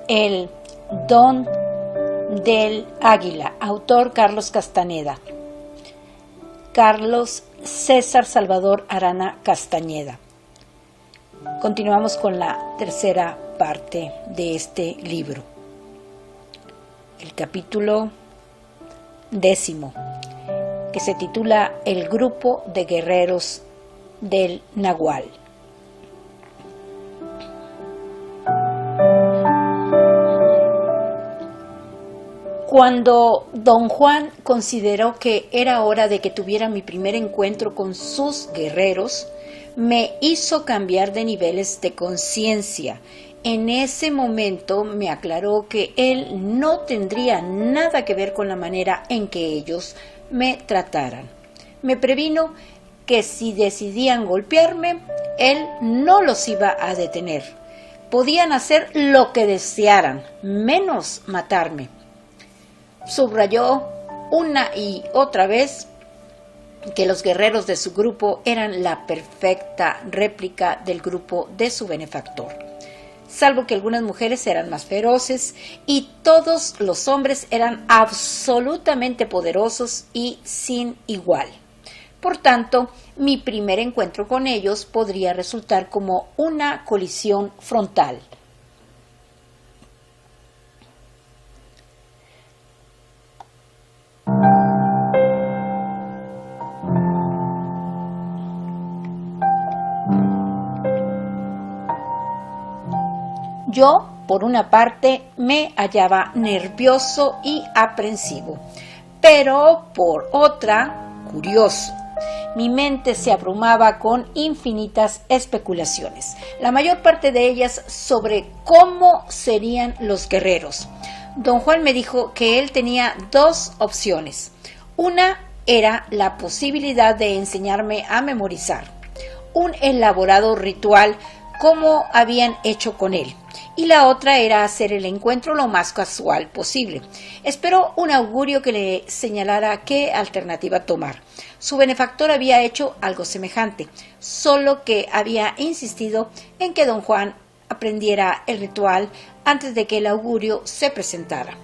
El Don del Águila, autor Carlos Castañeda. Carlos César Salvador Arana Castañeda. Continuamos con la tercera parte de este libro. El capítulo 10, que se titula El grupo de guerreros del Nahual. Cuando don Juan consideró que era hora de que tuviera mi primer encuentro con sus guerreros, me hizo cambiar de niveles de conciencia. En ese momento me aclaró que él no tendría nada que ver con la manera en que ellos me trataran. Me previno que si decidían golpearme, él no los iba a detener. Podían hacer lo que desearan, menos matarme. Subrayó una y otra vez que los guerreros de su grupo eran la perfecta réplica del grupo de su benefactor, salvo que algunas mujeres eran más feroces y todos los hombres eran absolutamente poderosos y sin igual. Por tanto, mi primer encuentro con ellos podría resultar como una colisión frontal. Yo, por una parte, me hallaba nervioso y aprensivo, pero por otra, curioso. Mi mente se abrumaba con infinitas especulaciones, la mayor parte de ellas sobre cómo serían los guerreros. Don Juan me dijo que él tenía dos opciones. Una era la posibilidad de enseñarme a memorizar un elaborado ritual como habían hecho con él, y la otra era hacer el encuentro lo más casual posible. Esperó un augurio que le señalara qué alternativa tomar. Su benefactor había hecho algo semejante, solo que había insistido en que don Juan aprendiera el ritual antes de que el augurio se presentara.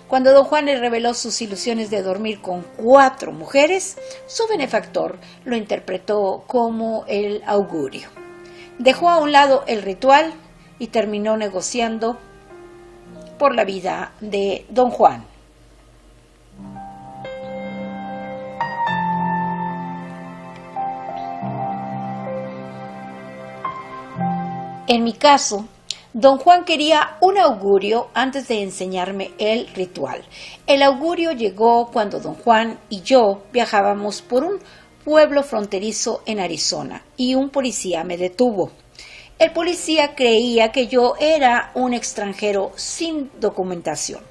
Cuando don Juan le reveló sus ilusiones de dormir con 4 mujeres, su benefactor lo interpretó como el augurio. Dejó a un lado el ritual y terminó negociando por la vida de don Juan. En mi caso, don Juan quería un augurio antes de enseñarme el ritual. El augurio llegó cuando don Juan y yo viajábamos por un pueblo fronterizo en Arizona y un policía me detuvo. El policía creía que yo era un extranjero sin documentación.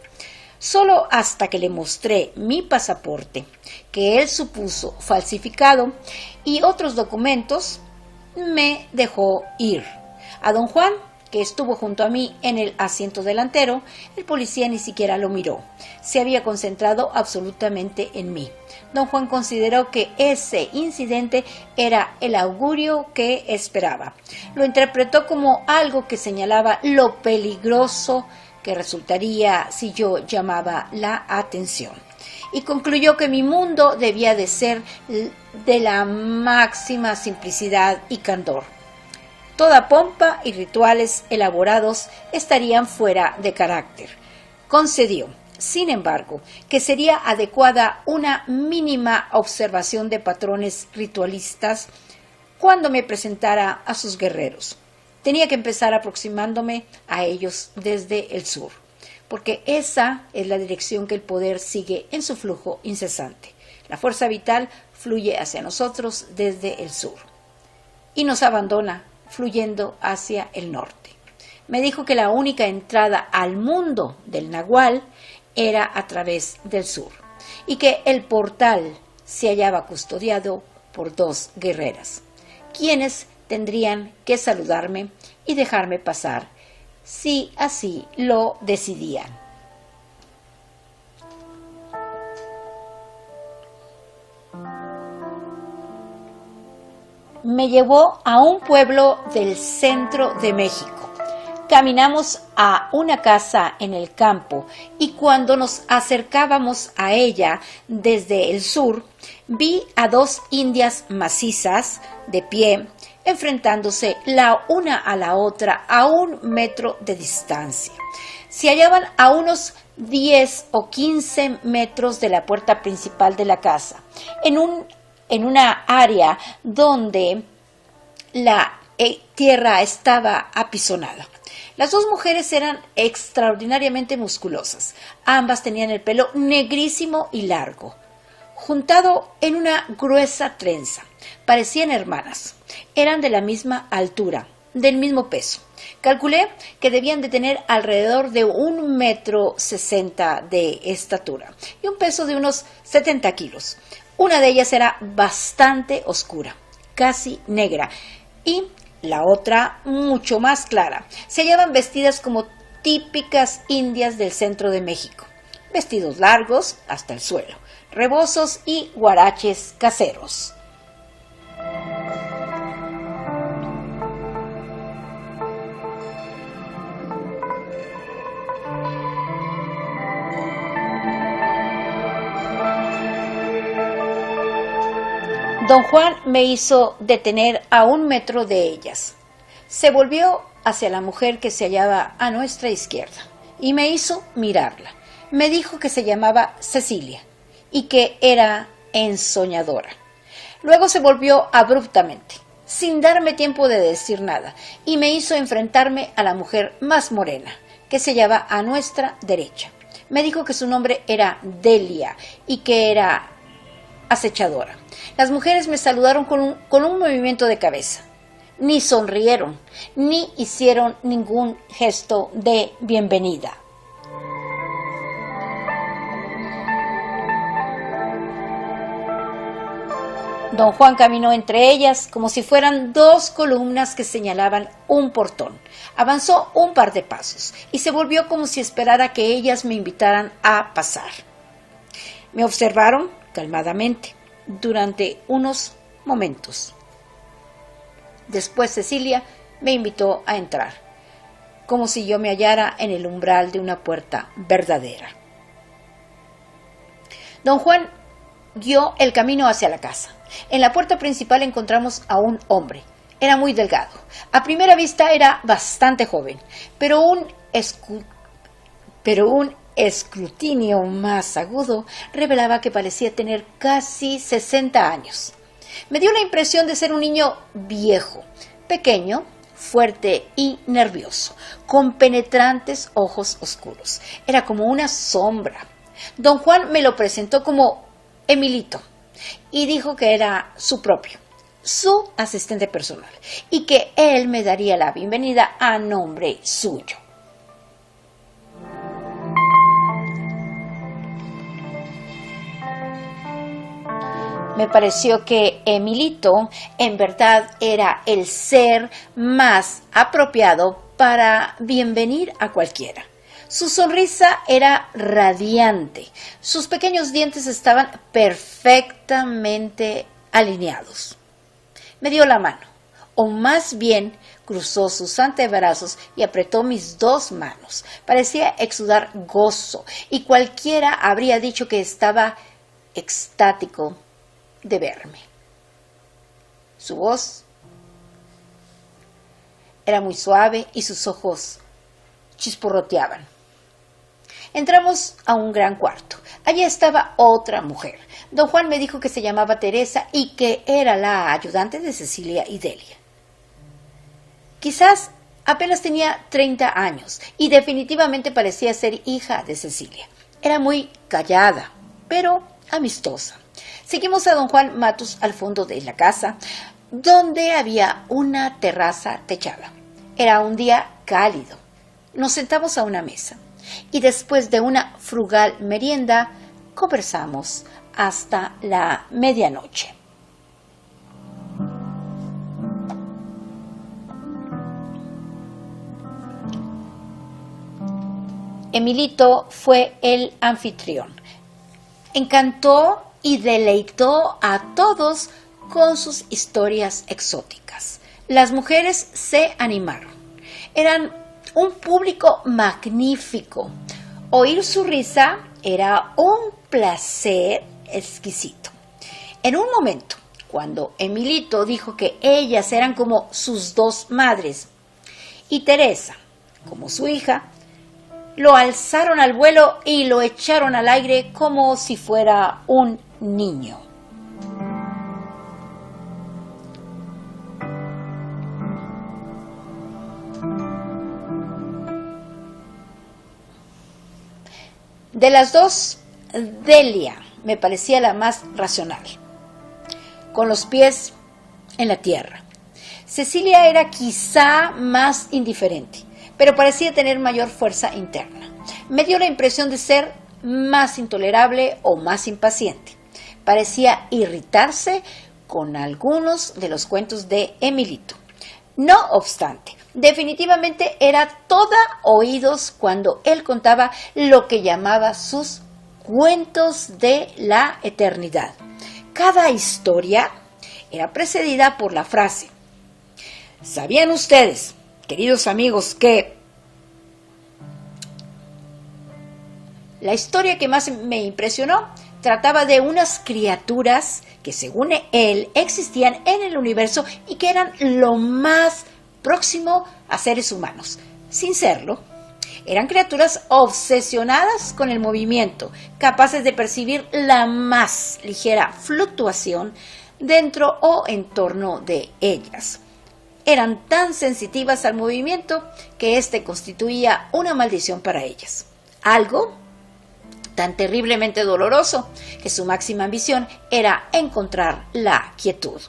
Solo hasta que le mostré mi pasaporte, que él supuso falsificado, y otros documentos, me dejó ir. A don Juan, que estuvo junto a mí en el asiento delantero, el policía ni siquiera lo miró. Se había concentrado absolutamente en mí. Don Juan consideró que ese incidente era el augurio que esperaba. Lo interpretó como algo que señalaba lo peligroso que resultaría si yo llamaba la atención. Y concluyó que mi mundo debía de ser de la máxima simplicidad y candor. Toda pompa y rituales elaborados estarían fuera de carácter. Concedió, sin embargo, que sería adecuada una mínima observación de patrones ritualistas cuando me presentara a sus guerreros. Tenía que empezar aproximándome a ellos desde el sur, porque esa es la dirección que el poder sigue en su flujo incesante. La fuerza vital fluye hacia nosotros desde el sur y nos abandona fluyendo hacia el norte. Me dijo que la única entrada al mundo del Nahual era a través del sur y que el portal se hallaba custodiado por 2 guerreras, quienes tendrían que saludarme y dejarme pasar si así lo decidían. Me llevó a un pueblo del centro de México. Caminamos a una casa en el campo y cuando nos acercábamos a ella desde el sur, vi a dos indias macizas de pie, enfrentándose la una a la otra a 1 metro de distancia. Se hallaban a unos 10 o 15 metros de la puerta principal de la casa, en una área donde la tierra estaba apisonada. Las dos mujeres eran extraordinariamente musculosas. Ambas tenían el pelo negrísimo y largo, juntado en una gruesa trenza. Parecían hermanas. Eran de la misma altura, del mismo peso. Calculé que debían de tener alrededor de 1,60 m de estatura y un peso de unos 70 kilos. Una de ellas era bastante oscura, casi negra, y la otra mucho más clara. Se hallaban vestidas como típicas indias del centro de México. Vestidos largos hasta el suelo, rebozos y huaraches caseros. Don Juan me hizo detener a 1 metro de ellas. Se volvió hacia la mujer que se hallaba a nuestra izquierda y me hizo mirarla. Me dijo que se llamaba Cecilia y que era ensoñadora. Luego se volvió abruptamente, sin darme tiempo de decir nada, y me hizo enfrentarme a la mujer más morena, que se hallaba a nuestra derecha. Me dijo que su nombre era Delia y que era acechadora. Las mujeres me saludaron con un movimiento de cabeza. Ni sonrieron, ni hicieron ningún gesto de bienvenida. Don Juan caminó entre ellas como si fueran dos columnas que señalaban un portón. Avanzó un par de pasos y se volvió como si esperara que ellas me invitaran a pasar. Me observaron calmadamente durante unos momentos. Después Cecilia me invitó a entrar, como si yo me hallara en el umbral de una puerta verdadera. Don Juan guió el camino hacia la casa. En la puerta principal encontramos a un hombre. Era muy delgado. A primera vista era bastante joven, pero un escrutinio más agudo revelaba que parecía tener casi 60 años. Me dio la impresión de ser un niño viejo, pequeño, fuerte y nervioso, con penetrantes ojos oscuros. Era como una sombra. Don Juan me lo presentó como Emilito y dijo que era su asistente personal, y que él me daría la bienvenida a nombre suyo. Me pareció que Emilito en verdad era el ser más apropiado para bienvenir a cualquiera. Su sonrisa era radiante, sus pequeños dientes estaban perfectamente alineados. Me dio la mano, o más bien cruzó sus antebrazos y apretó mis dos manos. Parecía exudar gozo, y cualquiera habría dicho que estaba extático de verme. Su voz era muy suave y sus ojos chisporroteaban. Entramos a un gran cuarto. Allí estaba otra mujer. Don Juan me dijo que se llamaba Teresa y que era la ayudante de Cecilia y Delia. Quizás apenas tenía 30 años y definitivamente parecía ser hija de Cecilia. Era muy callada, pero amistosa. Seguimos a don Juan Matus al fondo de la casa, donde había una terraza techada. Era un día cálido. Nos sentamos a una mesa y después de una frugal merienda conversamos hasta la medianoche. Emilito fue el anfitrión. Encantó y deleitó a todos con sus historias exóticas. Las mujeres se animaron. Eran un público magnífico. Oír su risa era un placer exquisito. En un momento, cuando Emilito dijo que ellas eran como sus dos madres y Teresa como su hija, lo alzaron al vuelo y lo echaron al aire como si fuera un niño. De las dos, Delia me parecía la más racional, con los pies en la tierra. Cecilia era quizá más indiferente, pero parecía tener mayor fuerza interna. Me dio la impresión de ser más intolerable o más impaciente. Parecía irritarse con algunos de los cuentos de Emilito. No obstante, definitivamente era toda oídos cuando él contaba lo que llamaba sus cuentos de la eternidad. Cada historia era precedida por la frase: ¿sabían ustedes, queridos amigos, que...? La historia que más me impresionó trataba de unas criaturas que, según él, existían en el universo y que eran lo más próximo a seres humanos. Sin serlo, eran criaturas obsesionadas con el movimiento, capaces de percibir la más ligera fluctuación dentro o en torno de ellas. Eran tan sensitivas al movimiento que éste constituía una maldición para ellas. Algo tan terriblemente doloroso que su máxima ambición era encontrar la quietud.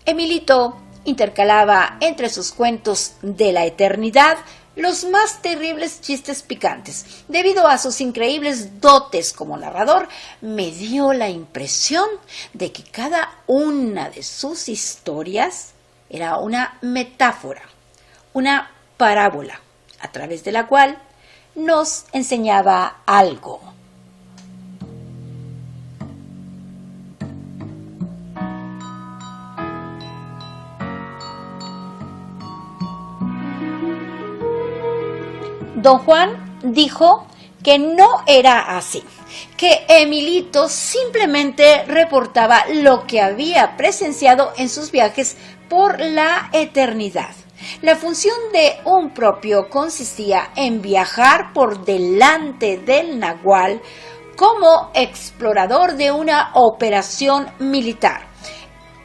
Emilito intercalaba entre sus cuentos de la eternidad los más terribles chistes picantes. Debido a sus increíbles dotes como narrador, me dio la impresión de que cada una de sus historias era una metáfora, una parábola, a través de la cual nos enseñaba algo. Don Juan dijo que no era así, que Emilito simplemente reportaba lo que había presenciado en sus viajes por la eternidad. La función de un propio consistía en viajar por delante del nahual como explorador de una operación militar.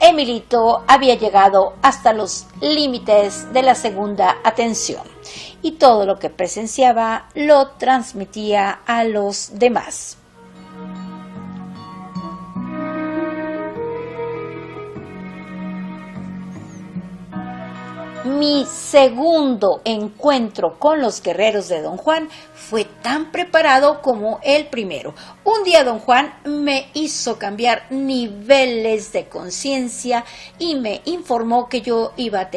Emilito había llegado hasta los límites de la segunda atención y todo lo que presenciaba lo transmitía a los demás. Mi segundo encuentro con los guerreros de Don Juan fue tan preparado como el primero. Un día Don Juan me hizo cambiar niveles de conciencia y me informó que yo iba a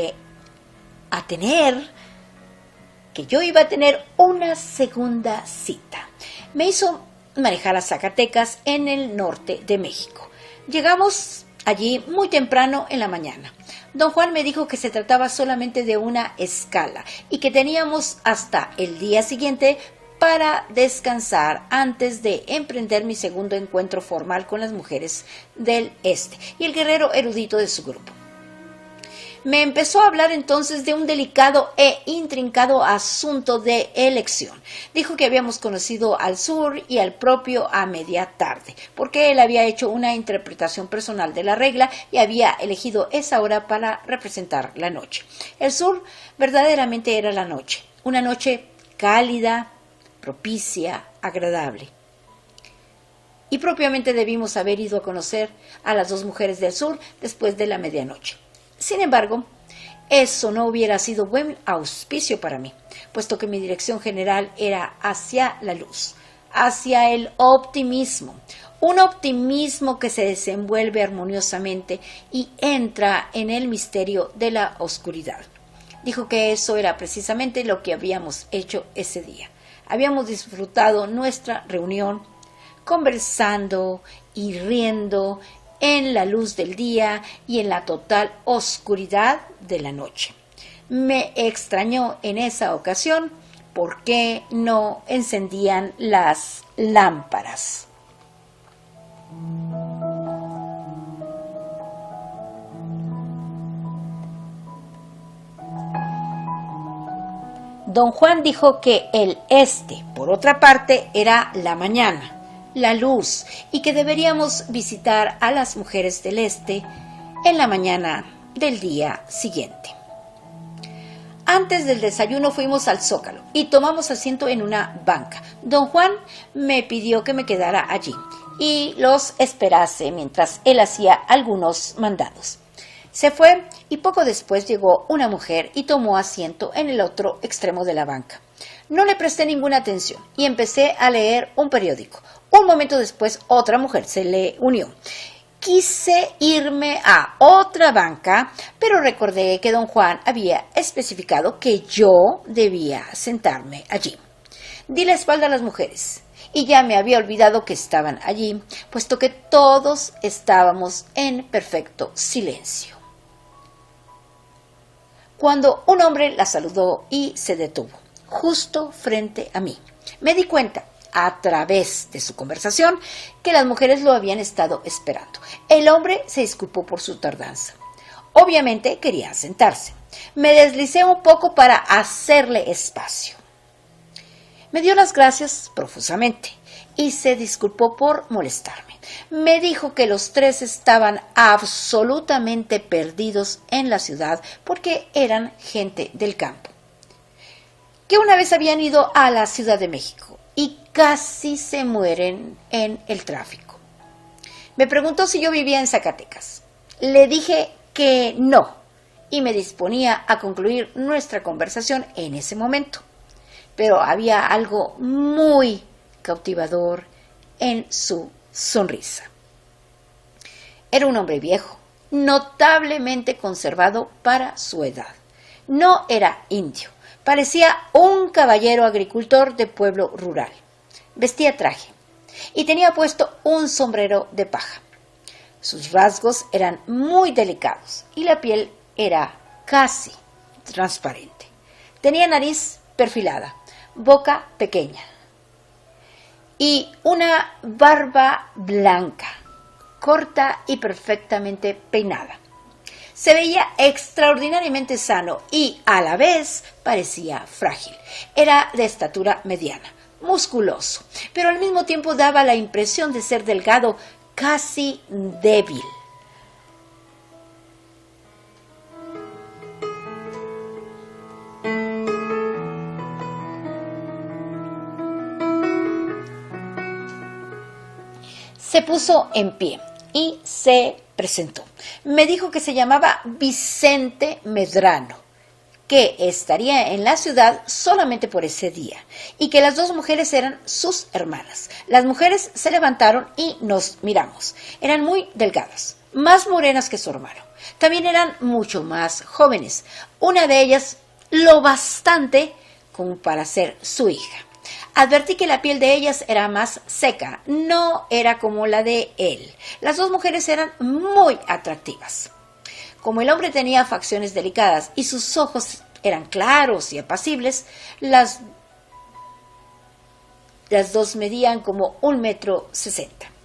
tener una segunda cita. Me hizo manejar a Zacatecas, en el norte de México. Llegamos allí muy temprano en la mañana. Don Juan me dijo que se trataba solamente de una escala y que teníamos hasta el día siguiente para descansar antes de emprender mi segundo encuentro formal con las mujeres del este y el guerrero erudito de su grupo. Me empezó a hablar entonces de un delicado e intrincado asunto de elección. Dijo que habíamos conocido al sur y al propio a media tarde, porque él había hecho una interpretación personal de la regla y había elegido esa hora para representar la noche. El sur verdaderamente era la noche, una noche cálida, propicia, agradable. Y propiamente debimos haber ido a conocer a las dos mujeres del sur después de la medianoche. Sin embargo, eso no hubiera sido buen auspicio para mí, puesto que mi dirección general era hacia la luz, hacia el optimismo, un optimismo que se desenvuelve armoniosamente y entra en el misterio de la oscuridad. Dijo que eso era precisamente lo que habíamos hecho ese día. Habíamos disfrutado nuestra reunión, conversando y riendo en la luz del día y en la total oscuridad de la noche. Me extrañó en esa ocasión por qué no encendían las lámparas. Don Juan dijo que el este, por otra parte, era la mañana, la luz, y que deberíamos visitar a las mujeres del este en la mañana del día siguiente. Antes del desayuno fuimos al Zócalo y tomamos asiento en una banca. Don Juan me pidió que me quedara allí y los esperase mientras él hacía algunos mandados. Se fue y poco después llegó una mujer y tomó asiento en el otro extremo de la banca. No le presté ninguna atención y empecé a leer un periódico. Un momento después otra mujer se le unió. Quise irme a otra banca, pero recordé que don Juan había especificado que yo debía sentarme allí. Di la espalda a las mujeres y ya me había olvidado que estaban allí, puesto que todos estábamos en perfecto silencio. Cuando un hombre la saludó y se detuvo, justo frente a mí, me di cuenta, a través de su conversación, que las mujeres lo habían estado esperando. El hombre se disculpó por su tardanza. Obviamente quería sentarse. Me deslicé un poco para hacerle espacio. Me dio las gracias profusamente y se disculpó por molestarme. Me dijo que los tres estaban absolutamente perdidos en la ciudad porque eran gente del campo, que una vez habían ido a la Ciudad de México y casi se mueren en el tráfico. Me preguntó si yo vivía en Zacatecas. Le dije que no y me disponía a concluir nuestra conversación en ese momento. Pero había algo muy cautivador en su sonrisa. Era un hombre viejo, notablemente conservado para su edad. No era indio, parecía un caballero agricultor de pueblo rural. Vestía traje y tenía puesto un sombrero de paja. Sus rasgos eran muy delicados y la piel era casi transparente. Tenía nariz perfilada, boca pequeña y una barba blanca, corta y perfectamente peinada. Se veía extraordinariamente sano y a la vez parecía frágil. Era de estatura mediana, musculoso, pero al mismo tiempo daba la impresión de ser delgado, casi débil. Se puso en pie y se presentó. Me dijo que se llamaba Vicente Medrano, que estaría en la ciudad solamente por ese día y que las dos mujeres eran sus hermanas. Las mujeres se levantaron y nos miramos. Eran muy delgadas, más morenas que su hermano. También eran mucho más jóvenes. Una de ellas lo bastante como para ser su hija. Advertí que la piel de ellas era más seca, no era como la de él. Las dos mujeres eran muy atractivas. Como el hombre tenía facciones delicadas y sus ojos eran claros y apacibles, las dos medían como 1,60 m.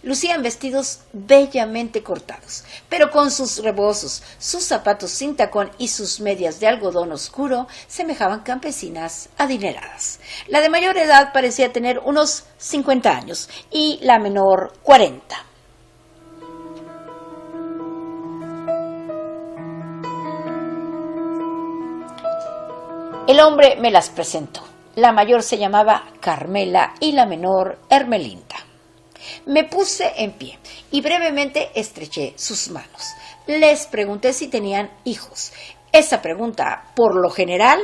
Lucían vestidos bellamente cortados, pero con sus rebozos, sus zapatos sin tacón y sus medias de algodón oscuro semejaban campesinas adineradas. La de mayor edad parecía tener unos 50 años y la menor 40. El hombre me las presentó. La mayor se llamaba Carmela y la menor Hermelinda. Me puse en pie y brevemente estreché sus manos. Les pregunté si tenían hijos. Esa pregunta, por lo general,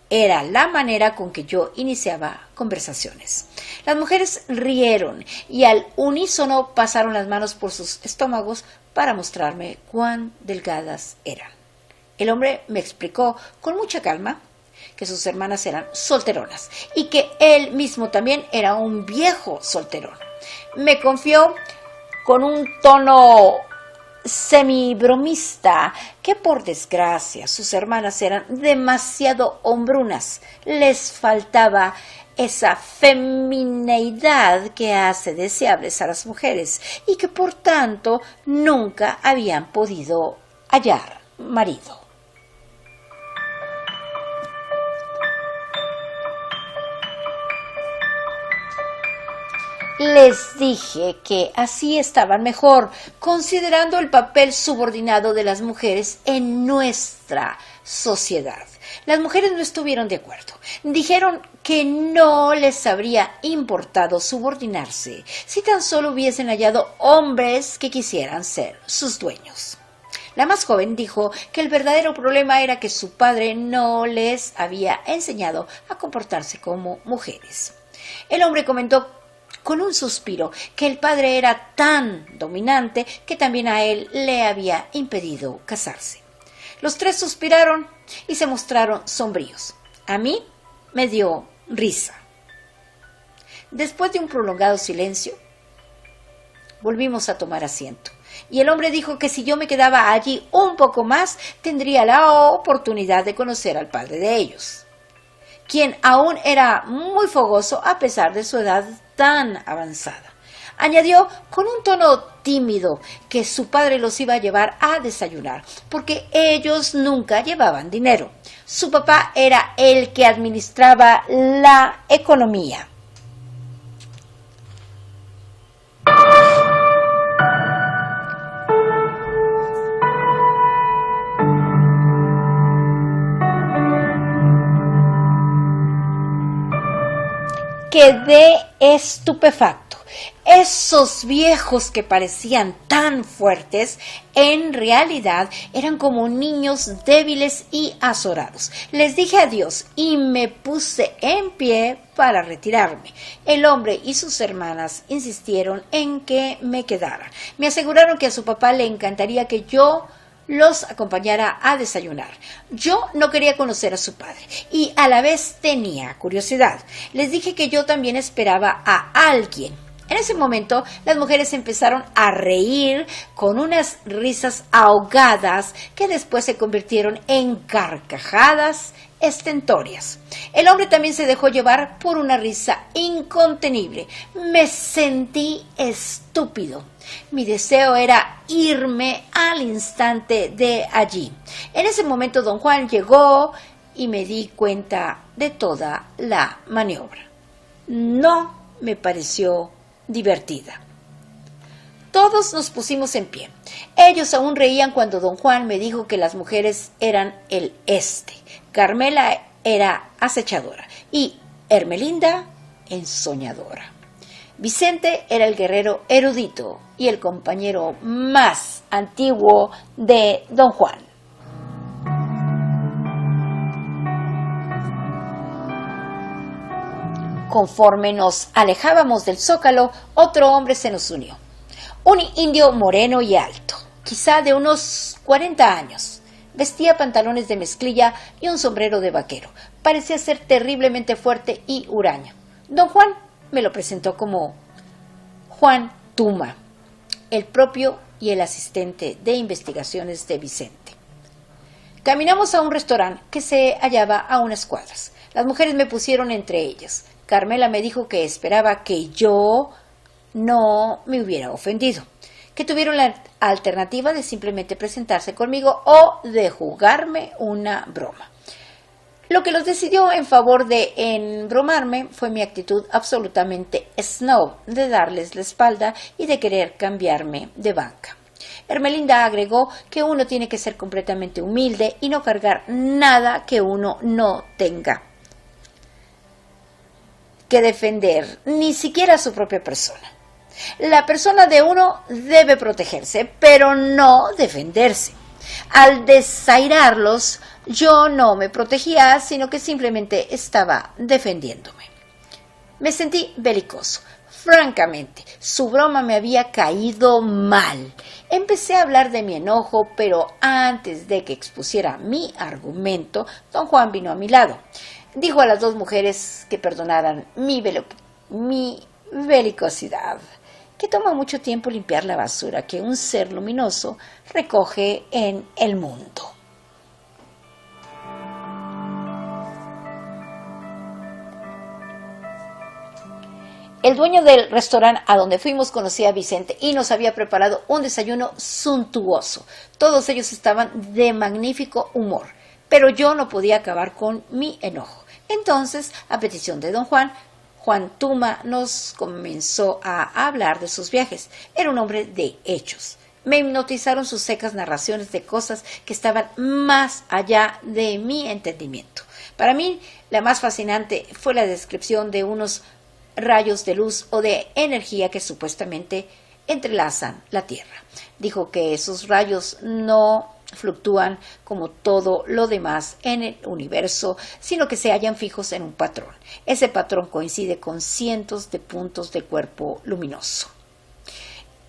era la manera con que yo iniciaba conversaciones. Las mujeres rieron y al unísono pasaron las manos por sus estómagos para mostrarme cuán delgadas eran. El hombre me explicó con mucha calma que sus hermanas eran solteronas y que él mismo también era un viejo solterón. Me confió con un tono semi-bromista, que por desgracia sus hermanas eran demasiado hombrunas. Les faltaba esa femineidad que hace deseables a las mujeres y que por tanto nunca habían podido hallar marido. Les dije que así estaban mejor, considerando el papel subordinado de las mujeres en nuestra sociedad. Las mujeres no estuvieron de acuerdo. Dijeron que no les habría importado subordinarse si tan solo hubiesen hallado hombres que quisieran ser sus dueños. La más joven dijo que el verdadero problema era que su padre no les había enseñado a comportarse como mujeres. El hombre comentó con un suspiro que el padre era tan dominante que también a él le había impedido casarse. Los tres suspiraron y se mostraron sombríos. A mí me dio risa. Después de un prolongado silencio, volvimos a tomar asiento. Y el hombre dijo que si yo me quedaba allí un poco más, tendría la oportunidad de conocer al padre de ellos, quien aún era muy fogoso a pesar de su edad tan avanzada. Añadió con un tono tímido que su padre los iba a llevar a desayunar, porque ellos nunca llevaban dinero. Su papá era el que administraba la economía. Quedé estupefacto. Esos viejos que parecían tan fuertes, en realidad eran como niños débiles y azorados. Les dije adiós y me puse en pie para retirarme. El hombre y sus hermanas insistieron en que me quedara. Me aseguraron que a su papá le encantaría que yo los acompañara a desayunar. Yo no quería conocer a su padre y a la vez tenía curiosidad. Les dije que yo también esperaba a alguien. En ese momento, las mujeres empezaron a reír con unas risas ahogadas que después se convirtieron en carcajadas estentorias. El hombre también se dejó llevar por una risa incontenible. Me sentí estúpido. Mi deseo era irme al instante de allí. En ese momento don Juan llegó y me di cuenta de toda la maniobra. No me pareció divertida. Todos nos pusimos en pie. Ellos aún reían cuando don Juan me dijo que las mujeres eran el este. Carmela era acechadora y Hermelinda ensoñadora. Vicente era el guerrero erudito y el compañero más antiguo de don Juan. Conforme nos alejábamos del zócalo, otro hombre se nos unió. Un indio moreno y alto, quizá de unos 40 años. Vestía pantalones de mezclilla y un sombrero de vaquero. Parecía ser terriblemente fuerte y huraño. Don Juan me lo presentó como Juan Tuma, el propio y el asistente de investigaciones de Vicente. Caminamos a un restaurante que se hallaba a unas cuadras. Las mujeres me pusieron entre ellas. Carmela me dijo que esperaba que yo no me hubiera ofendido, que tuvieron la alternativa de simplemente presentarse conmigo o de jugarme una broma. Lo que los decidió en favor de embromarme fue mi actitud absolutamente snob de darles la espalda y de querer cambiarme de banca. Hermelinda agregó que uno tiene que ser completamente humilde y no cargar nada que uno no tenga que defender, ni siquiera a su propia persona. La persona de uno debe protegerse, pero no defenderse. Al desairarlos, yo no me protegía, sino que simplemente estaba defendiéndome. Me sentí belicoso. Francamente, su broma me había caído mal. Empecé a hablar de mi enojo, pero antes de que expusiera mi argumento, don Juan vino a mi lado. Dijo a las dos mujeres que perdonaran mi belicosidad que toma mucho tiempo limpiar la basura que un ser luminoso recoge en el mundo. El dueño del restaurante a donde fuimos conocía a Vicente y nos había preparado un desayuno suntuoso. Todos ellos estaban de magnífico humor, pero yo no podía acabar con mi enojo. Entonces, a petición de don Juan, Juan Tuma nos comenzó a hablar de sus viajes. Era un hombre de hechos. Me hipnotizaron sus secas narraciones de cosas que estaban más allá de mi entendimiento. Para mí, la más fascinante fue la descripción de unos rayos de luz o de energía que supuestamente entrelazan la Tierra. Dijo que esos rayos no fluctúan como todo lo demás en el universo, sino que se hallan fijos en un patrón. Ese patrón coincide con cientos de puntos de cuerpo luminoso.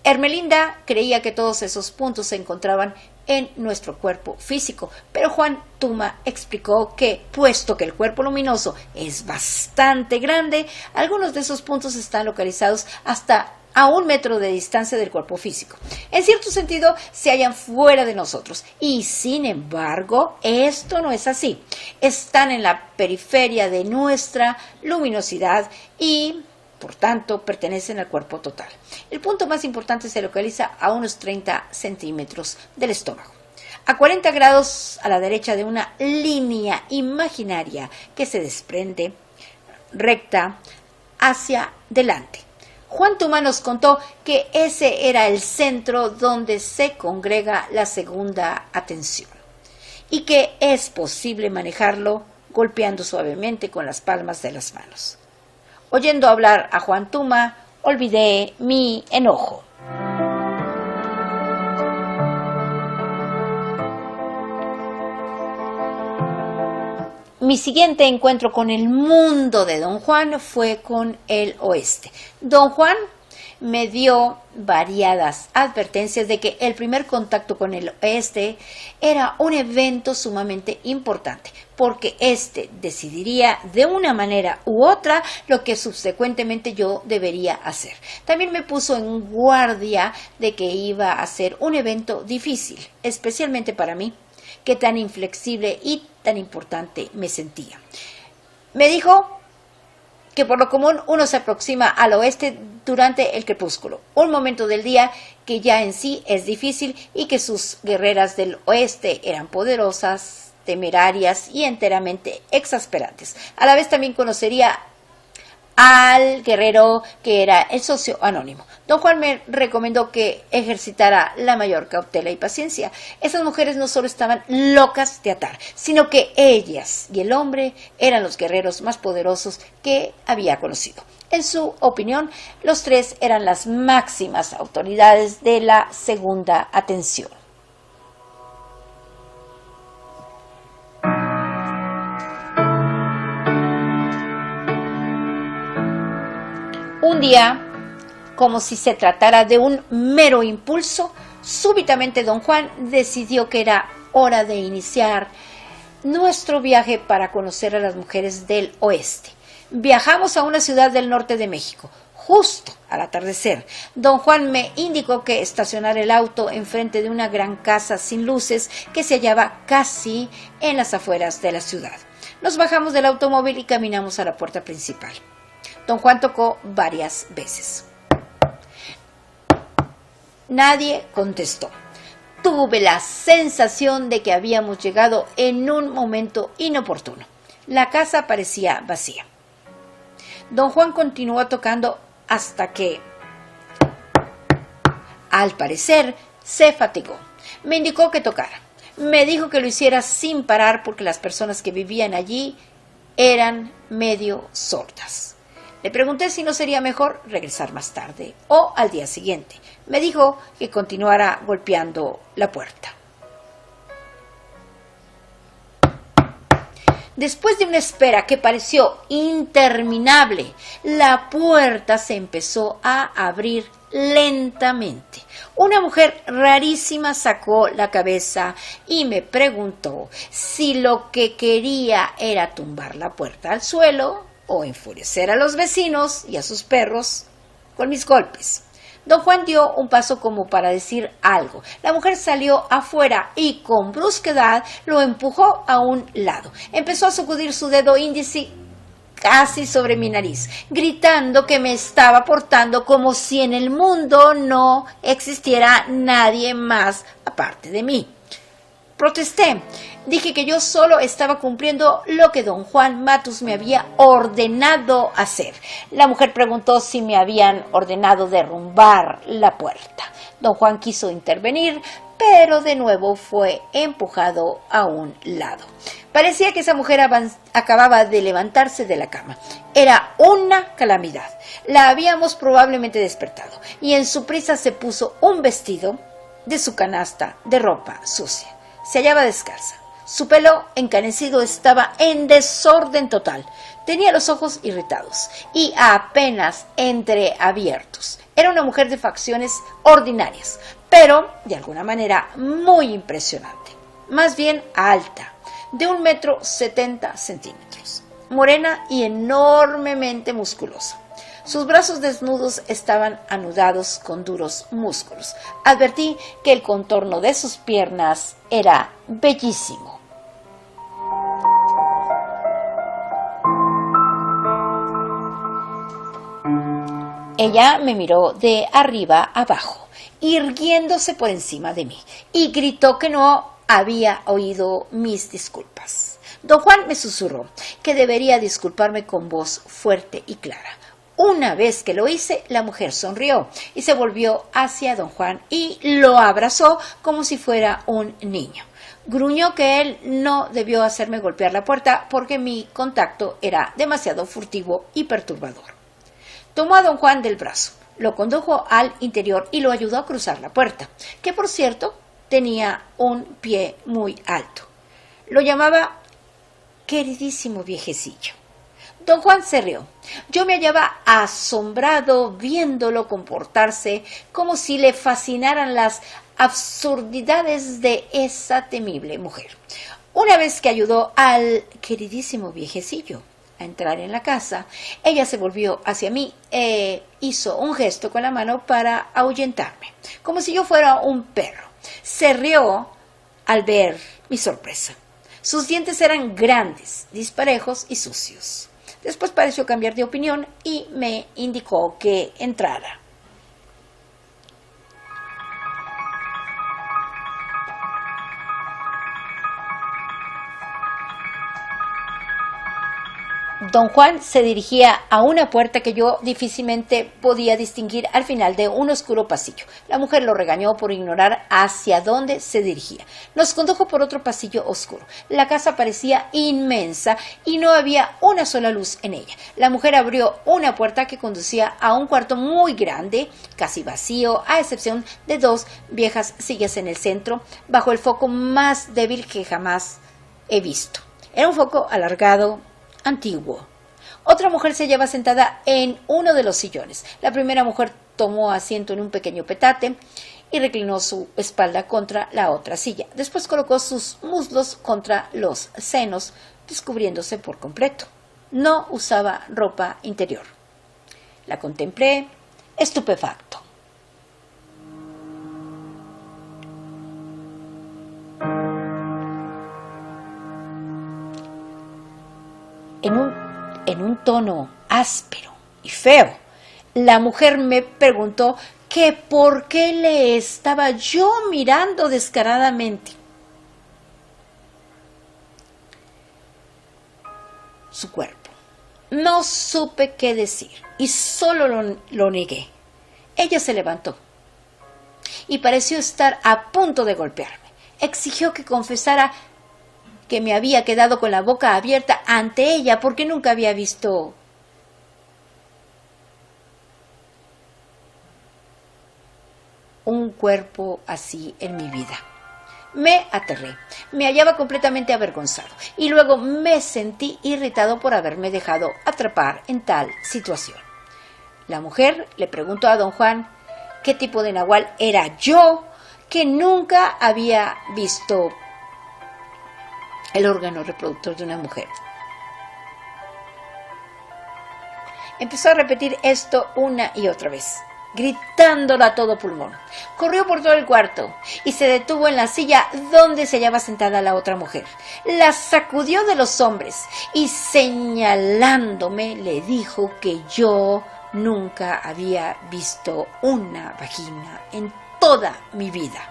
Hermelinda creía que todos esos puntos se encontraban en nuestro cuerpo físico, pero Juan Tuma explicó que, puesto que el cuerpo luminoso es bastante grande, algunos de esos puntos están localizados hasta a 1 metro de distancia del cuerpo físico. En cierto sentido, se hallan fuera de nosotros y, sin embargo, esto no es así. Están en la periferia de nuestra luminosidad y, por tanto, pertenecen al cuerpo total. El punto más importante se localiza a unos 30 centímetros del estómago, a 40 grados a la derecha de una línea imaginaria que se desprende recta hacia delante. Juan Tuma nos contó que ese era el centro donde se congrega la segunda atención y que es posible manejarlo golpeando suavemente con las palmas de las manos. Oyendo hablar a Juan Tuma, olvidé mi enojo. Mi siguiente encuentro con el mundo de don Juan fue con el oeste. Don Juan me dio variadas advertencias de que el primer contacto con el oeste era un evento sumamente importante, porque éste decidiría de una manera u otra lo que subsecuentemente yo debería hacer. También me puso en guardia de que iba a ser un evento difícil, especialmente para mí, que tan inflexible y tan importante me sentía. Me dijo que por lo común uno se aproxima al oeste durante el crepúsculo, un momento del día que ya en sí es difícil, y que sus guerreras del oeste eran poderosas, temerarias y enteramente exasperantes. A la vez también conocería al guerrero que era el socio anónimo. Don Juan me recomendó que ejercitara la mayor cautela y paciencia. Esas mujeres no solo estaban locas de atar, sino que ellas y el hombre eran los guerreros más poderosos que había conocido. En su opinión, los tres eran las máximas autoridades de la segunda atención. Un día, como si se tratara de un mero impulso, súbitamente don Juan decidió que era hora de iniciar nuestro viaje para conocer a las mujeres del oeste. Viajamos a una ciudad del norte de México. Justo al atardecer, don Juan me indicó que estacionara el auto enfrente de una gran casa sin luces que se hallaba casi en las afueras de la ciudad. Nos bajamos del automóvil y caminamos a la puerta principal. Don Juan tocó varias veces. Nadie contestó. Tuve la sensación de que habíamos llegado en un momento inoportuno. La casa parecía vacía. Don Juan continuó tocando hasta que, al parecer, se fatigó. Me indicó que tocara. Me dijo que lo hiciera sin parar porque las personas que vivían allí eran medio sordas. Le pregunté si no sería mejor regresar más tarde o al día siguiente. Me dijo que continuara golpeando la puerta. Después de una espera que pareció interminable, la puerta se empezó a abrir lentamente. Una mujer rarísima sacó la cabeza y me preguntó si lo que quería era tumbar la puerta al suelo o enfurecer a los vecinos y a sus perros con mis golpes. Don Juan dio un paso como para decir algo. La mujer salió afuera y con brusquedad lo empujó a un lado. Empezó a sacudir su dedo índice casi sobre mi nariz, gritando que me estaba portando como si en el mundo no existiera nadie más aparte de mí. Protesté. Dije que yo solo estaba cumpliendo lo que don Juan Matus me había ordenado hacer. La mujer preguntó si me habían ordenado derrumbar la puerta. Don Juan quiso intervenir, pero de nuevo fue empujado a un lado. Parecía que esa mujer acababa de levantarse de la cama. Era una calamidad. La habíamos probablemente despertado y en su prisa se puso un vestido de su canasta de ropa sucia. Se hallaba descalza. Su pelo encanecido estaba en desorden total. Tenía los ojos irritados y apenas entreabiertos. Era una mujer de facciones ordinarias, pero de alguna manera muy impresionante. Más bien alta, de 1,70 m, morena y enormemente musculosa. Sus brazos desnudos estaban anudados con duros músculos. Advertí que el contorno de sus piernas era bellísimo. Ella me miró de arriba abajo, irguiéndose por encima de mí, y gritó que no había oído mis disculpas. Don Juan me susurró que debería disculparme con voz fuerte y clara. Una vez que lo hice, la mujer sonrió y se volvió hacia don Juan y lo abrazó como si fuera un niño. Gruñó que él no debió hacerme golpear la puerta porque mi contacto era demasiado furtivo y perturbador. Tomó a don Juan del brazo, lo condujo al interior y lo ayudó a cruzar la puerta, que por cierto tenía un pie muy alto. Lo llamaba queridísimo viejecillo. Don Juan se rió. Yo me hallaba asombrado viéndolo comportarse como si le fascinaran las absurdidades de esa temible mujer. Una vez que ayudó al queridísimo viejecillo a entrar en la casa, ella se volvió hacia mí e hizo un gesto con la mano para ahuyentarme, como si yo fuera un perro. Se rió al ver mi sorpresa. Sus dientes eran grandes, disparejos y sucios. Después pareció cambiar de opinión y me indicó que entrara. Don Juan se dirigía a una puerta que yo difícilmente podía distinguir al final de un oscuro pasillo. La mujer lo regañó por ignorar hacia dónde se dirigía. Nos condujo por otro pasillo oscuro. La casa parecía inmensa y no había una sola luz en ella. La mujer abrió una puerta que conducía a un cuarto muy grande, casi vacío, a excepción de 2 viejas sillas en el centro, bajo el foco más débil que jamás he visto. Era un foco alargado, antiguo. Otra mujer se hallaba sentada en uno de los sillones. La primera mujer tomó asiento en un pequeño petate y reclinó su espalda contra la otra silla. Después colocó sus muslos contra los senos, descubriéndose por completo. No usaba ropa interior. La contemplé, estupefacto. En un tono áspero y feo, la mujer me preguntó que por qué le estaba yo mirando descaradamente. Su cuerpo. No supe qué decir y solo lo negué. Ella se levantó y pareció estar a punto de golpearme. Exigió que confesara que me había quedado con la boca abierta ante ella porque nunca había visto un cuerpo así en mi vida. Me aterré, me hallaba completamente avergonzado y luego me sentí irritado por haberme dejado atrapar en tal situación. La mujer le preguntó a don Juan qué tipo de nahual era yo, que nunca había visto el órgano reproductor de una mujer. Empezó a repetir esto una y otra vez. gritándolo a todo pulmón. Corrió por todo el cuarto y se detuvo en la silla donde se hallaba sentada la otra mujer. La sacudió de los hombros y señalándome le dijo que yo nunca había visto una vagina en toda mi vida.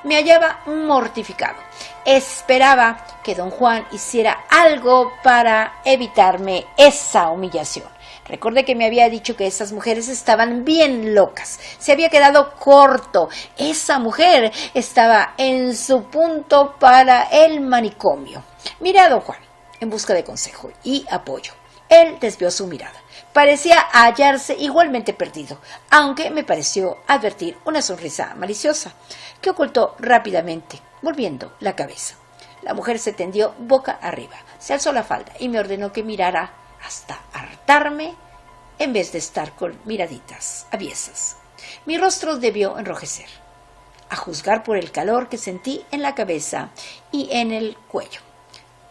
Me hallaba mortificado. Esperaba que don Juan hiciera algo para evitarme esa humillación. Recordé que me había dicho que esas mujeres estaban bien locas. Se había quedado corto. Esa mujer estaba en su punto para el manicomio. Miré a don Juan en busca de consejo y apoyo. Él desvió su mirada. Parecía hallarse igualmente perdido, aunque me pareció advertir una sonrisa maliciosa, que ocultó rápidamente, volviendo la cabeza. La mujer se tendió boca arriba, se alzó la falda y me ordenó que mirara hasta hartarme en vez de estar con miraditas aviesas. Mi rostro debió enrojecer, a juzgar por el calor que sentí en la cabeza y en el cuello.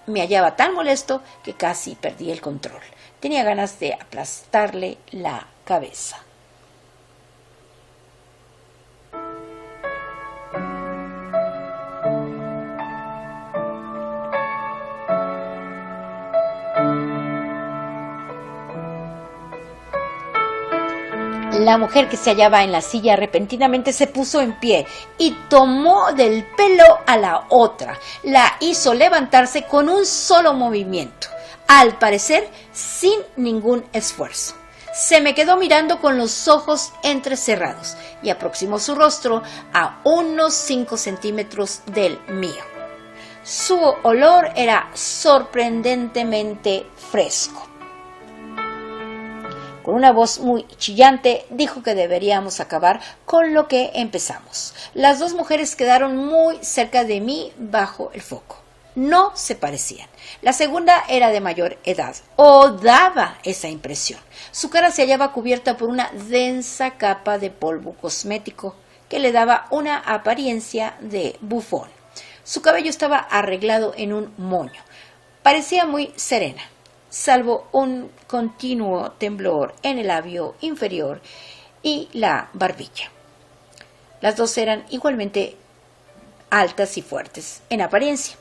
Me hallaba tan molesto que casi perdí el control. Tenía ganas de aplastarle la cabeza. La mujer que se hallaba en la silla repentinamente se puso en pie y tomó del pelo a la otra. La hizo levantarse con un solo movimiento, al parecer sin ningún esfuerzo. Se me quedó mirando con los ojos entrecerrados y aproximó su rostro a unos 5 centímetros del mío. Su olor era sorprendentemente fresco. Con una voz muy chillante dijo que deberíamos acabar con lo que empezamos. Las dos mujeres quedaron muy cerca de mí bajo el foco. No se parecían. La segunda era de mayor edad, o daba esa impresión. Su cara se hallaba cubierta por una densa capa de polvo cosmético que le daba una apariencia de bufón. Su cabello estaba arreglado en un moño. Parecía muy serena, salvo un continuo temblor en el labio inferior y la barbilla. Las dos eran igualmente altas y fuertes en apariencia.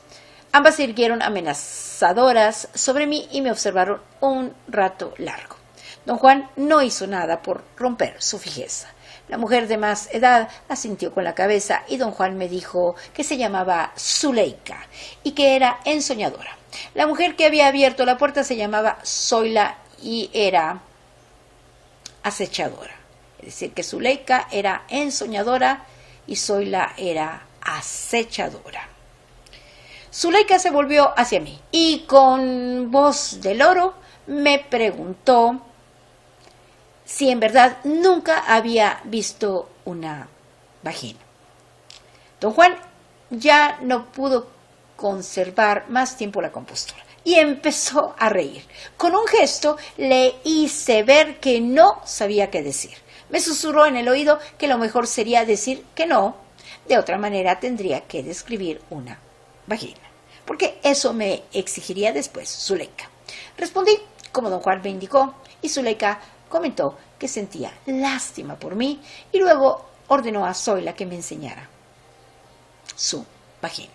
Ambas se irguieron amenazadoras sobre mí y me observaron un rato largo. Don Juan no hizo nada por romper su fijeza. La mujer de más edad asintió con la cabeza y don Juan me dijo que se llamaba Zuleika y que era ensoñadora. La mujer que había abierto la puerta se llamaba Zoila y era acechadora. Es decir, que Zuleika era ensoñadora y Zoila era acechadora. Zuleika se volvió hacia mí y con voz de loro me preguntó si en verdad nunca había visto una vagina. Don Juan ya no pudo conservar más tiempo la compostura y empezó a reír. Con un gesto le hice ver que no sabía qué decir. Me susurró en el oído que lo mejor sería decir que no, de otra manera tendría que describir una vagina, porque eso me exigiría después Zuleika. Respondí como don Juan me indicó y Zuleika comentó que sentía lástima por mí y luego ordenó a Zoila que me enseñara su vagina.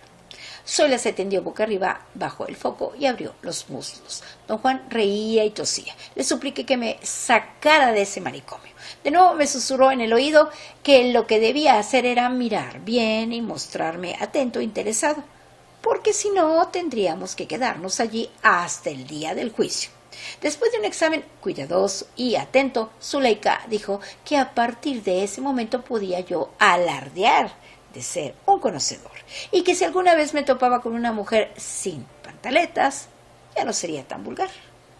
Zoila se tendió boca arriba bajo el foco y abrió los muslos. Don Juan reía y tosía. Le supliqué que me sacara de ese manicomio. De nuevo me susurró en el oído que lo que debía hacer era mirar bien y mostrarme atento e interesado, porque si no tendríamos que quedarnos allí hasta el día del juicio. Después de un examen cuidadoso y atento, Zuleika dijo que a partir de ese momento podía yo alardear de ser un conocedor y que si alguna vez me topaba con una mujer sin pantaletas, ya no sería tan vulgar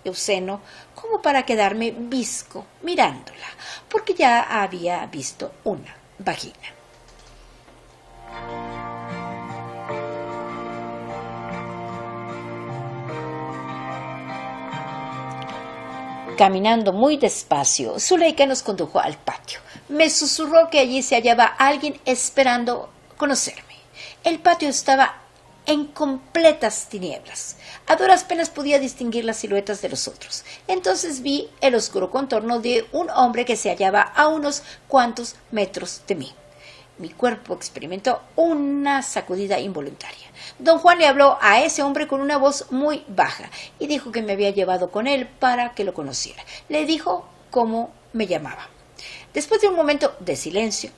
y obsceno como para quedarme visco mirándola, porque ya había visto una vagina. Caminando muy despacio, Zuleika nos condujo al patio. Me susurró que allí se hallaba alguien esperando conocerme. El patio estaba en completas tinieblas. A duras penas podía distinguir las siluetas de los otros. Entonces vi el oscuro contorno de un hombre que se hallaba a unos cuantos metros de mí. Mi cuerpo experimentó una sacudida involuntaria. Don Juan le habló a ese hombre con una voz muy baja y dijo que me había llevado con él para que lo conociera. Le dijo cómo me llamaba. Después de un momento de silencio,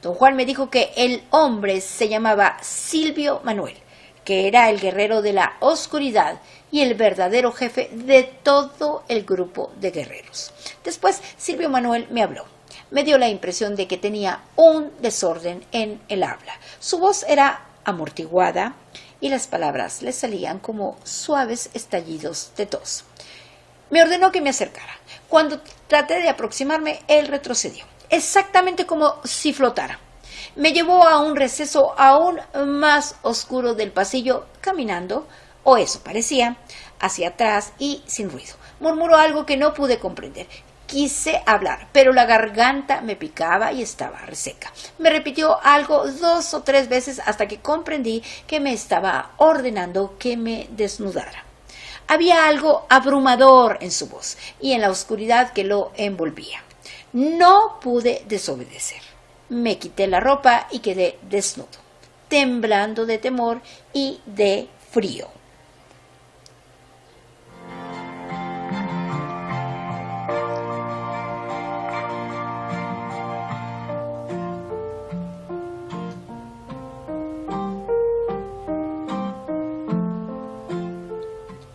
don Juan me dijo que el hombre se llamaba Silvio Manuel, que era el guerrero de la oscuridad y el verdadero jefe de todo el grupo de guerreros. Después Silvio Manuel me habló. Me dio la impresión de que tenía un desorden en el habla. Su voz era amortiguada y las palabras le salían como suaves estallidos de tos. Me ordenó que me acercara. Cuando traté de aproximarme, él retrocedió, exactamente como si flotara. Me llevó a un receso aún más oscuro del pasillo, caminando, o eso parecía, hacia atrás y sin ruido. Murmuró algo que no pude comprender. Quise hablar, pero la garganta me picaba y estaba reseca. Me repitió algo 2 o 3 veces hasta que comprendí que me estaba ordenando que me desnudara. Había algo abrumador en su voz y en la oscuridad que lo envolvía. No pude desobedecer. Me quité la ropa y quedé desnudo, temblando de temor y de frío.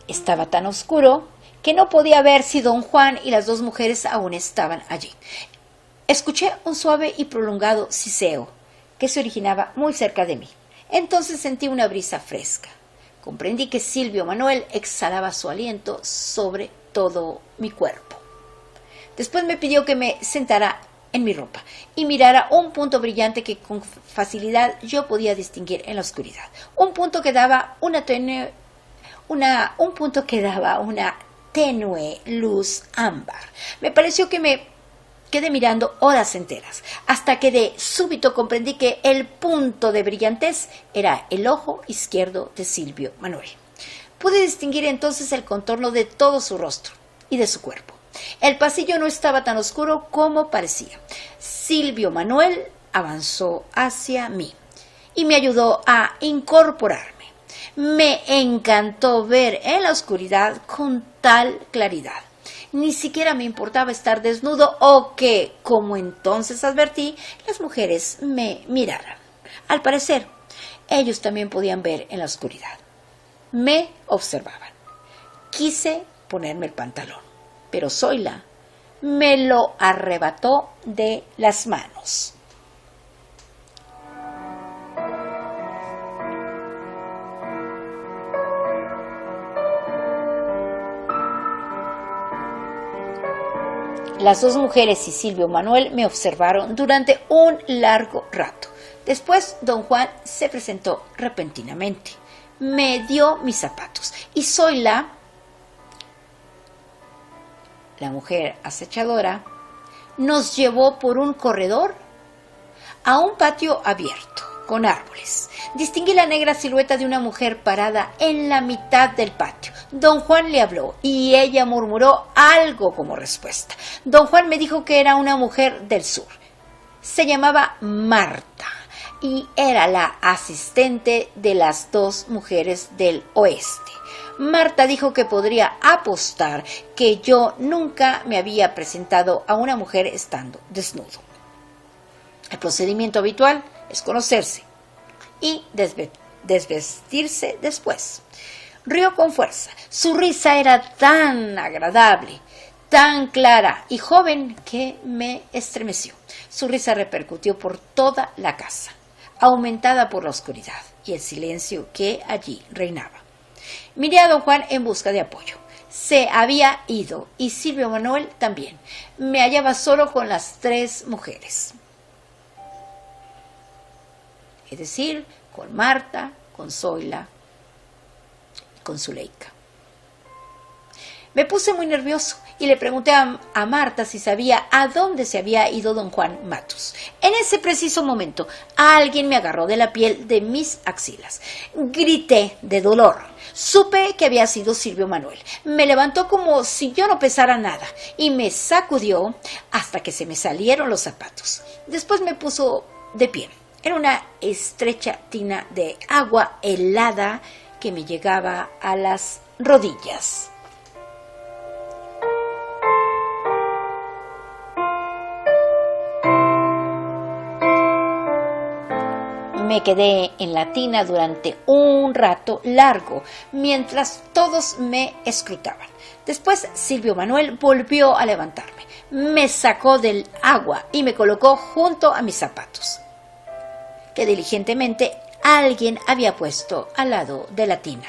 Estaba tan oscuro que no podía ver si don Juan y las 2 mujeres aún estaban allí. Escuché un suave y prolongado siseo que se originaba muy cerca de mí. Entonces sentí una brisa fresca. Comprendí que Silvio Manuel exhalaba su aliento sobre todo mi cuerpo. Después me pidió que me sentara en mi ropa y mirara un punto brillante que con facilidad yo podía distinguir en la oscuridad. Un punto que daba una tenue luz ámbar. Me pareció que me quedé mirando horas enteras, hasta que de súbito comprendí que el punto de brillantez era el ojo izquierdo de Silvio Manuel. Pude distinguir entonces el contorno de todo su rostro y de su cuerpo. El pasillo no estaba tan oscuro como parecía. Silvio Manuel avanzó hacia mí y me ayudó a incorporarme. Me encantó ver en la oscuridad con tal claridad. Ni siquiera me importaba estar desnudo o que, como entonces advertí, las mujeres me miraran. Al parecer, ellos también podían ver en la oscuridad. Me observaban. Quise ponerme el pantalón, pero Zoila me lo arrebató de las manos. Las 2 mujeres y Silvio Manuel me observaron durante un largo rato. Después, don Juan se presentó repentinamente. Me dio mis zapatos y Zoila, la mujer acechadora, nos llevó por un corredor a un patio abierto con árboles. Distinguí la negra silueta de una mujer parada en la mitad del patio. Don Juan le habló y ella murmuró algo como respuesta. Don Juan me dijo que era una mujer del sur. Se llamaba Marta y era la asistente de las 2 mujeres del oeste. Marta dijo que podría apostar que yo nunca me había presentado a una mujer estando desnudo. El procedimiento habitual es conocerse y desvestirse después. Rió con fuerza. Su risa era tan agradable, tan clara y joven que me estremeció. Su risa repercutió por toda la casa, aumentada por la oscuridad y el silencio que allí reinaba. Miré a don Juan en busca de apoyo. Se había ido y Silvio Manuel también. Me hallaba solo con las 3 mujeres. Es decir, con Marta, con Zoila y con Zuleika. Me puse muy nervioso y le pregunté a Marta si sabía a dónde se había ido don Juan Matus. En ese preciso momento, alguien me agarró de la piel de mis axilas. Grité de dolor. Supe que había sido Silvio Manuel. Me levantó como si yo no pesara nada y me sacudió hasta que se me salieron los zapatos. Después me puso de pie. Era una estrecha tina de agua helada que me llegaba a las rodillas. Me quedé en la tina durante un rato largo, mientras todos me escrutaban. Después Silvio Manuel volvió a levantarme, me sacó del agua y me colocó junto a mis zapatos, que diligentemente alguien había puesto al lado de la tina.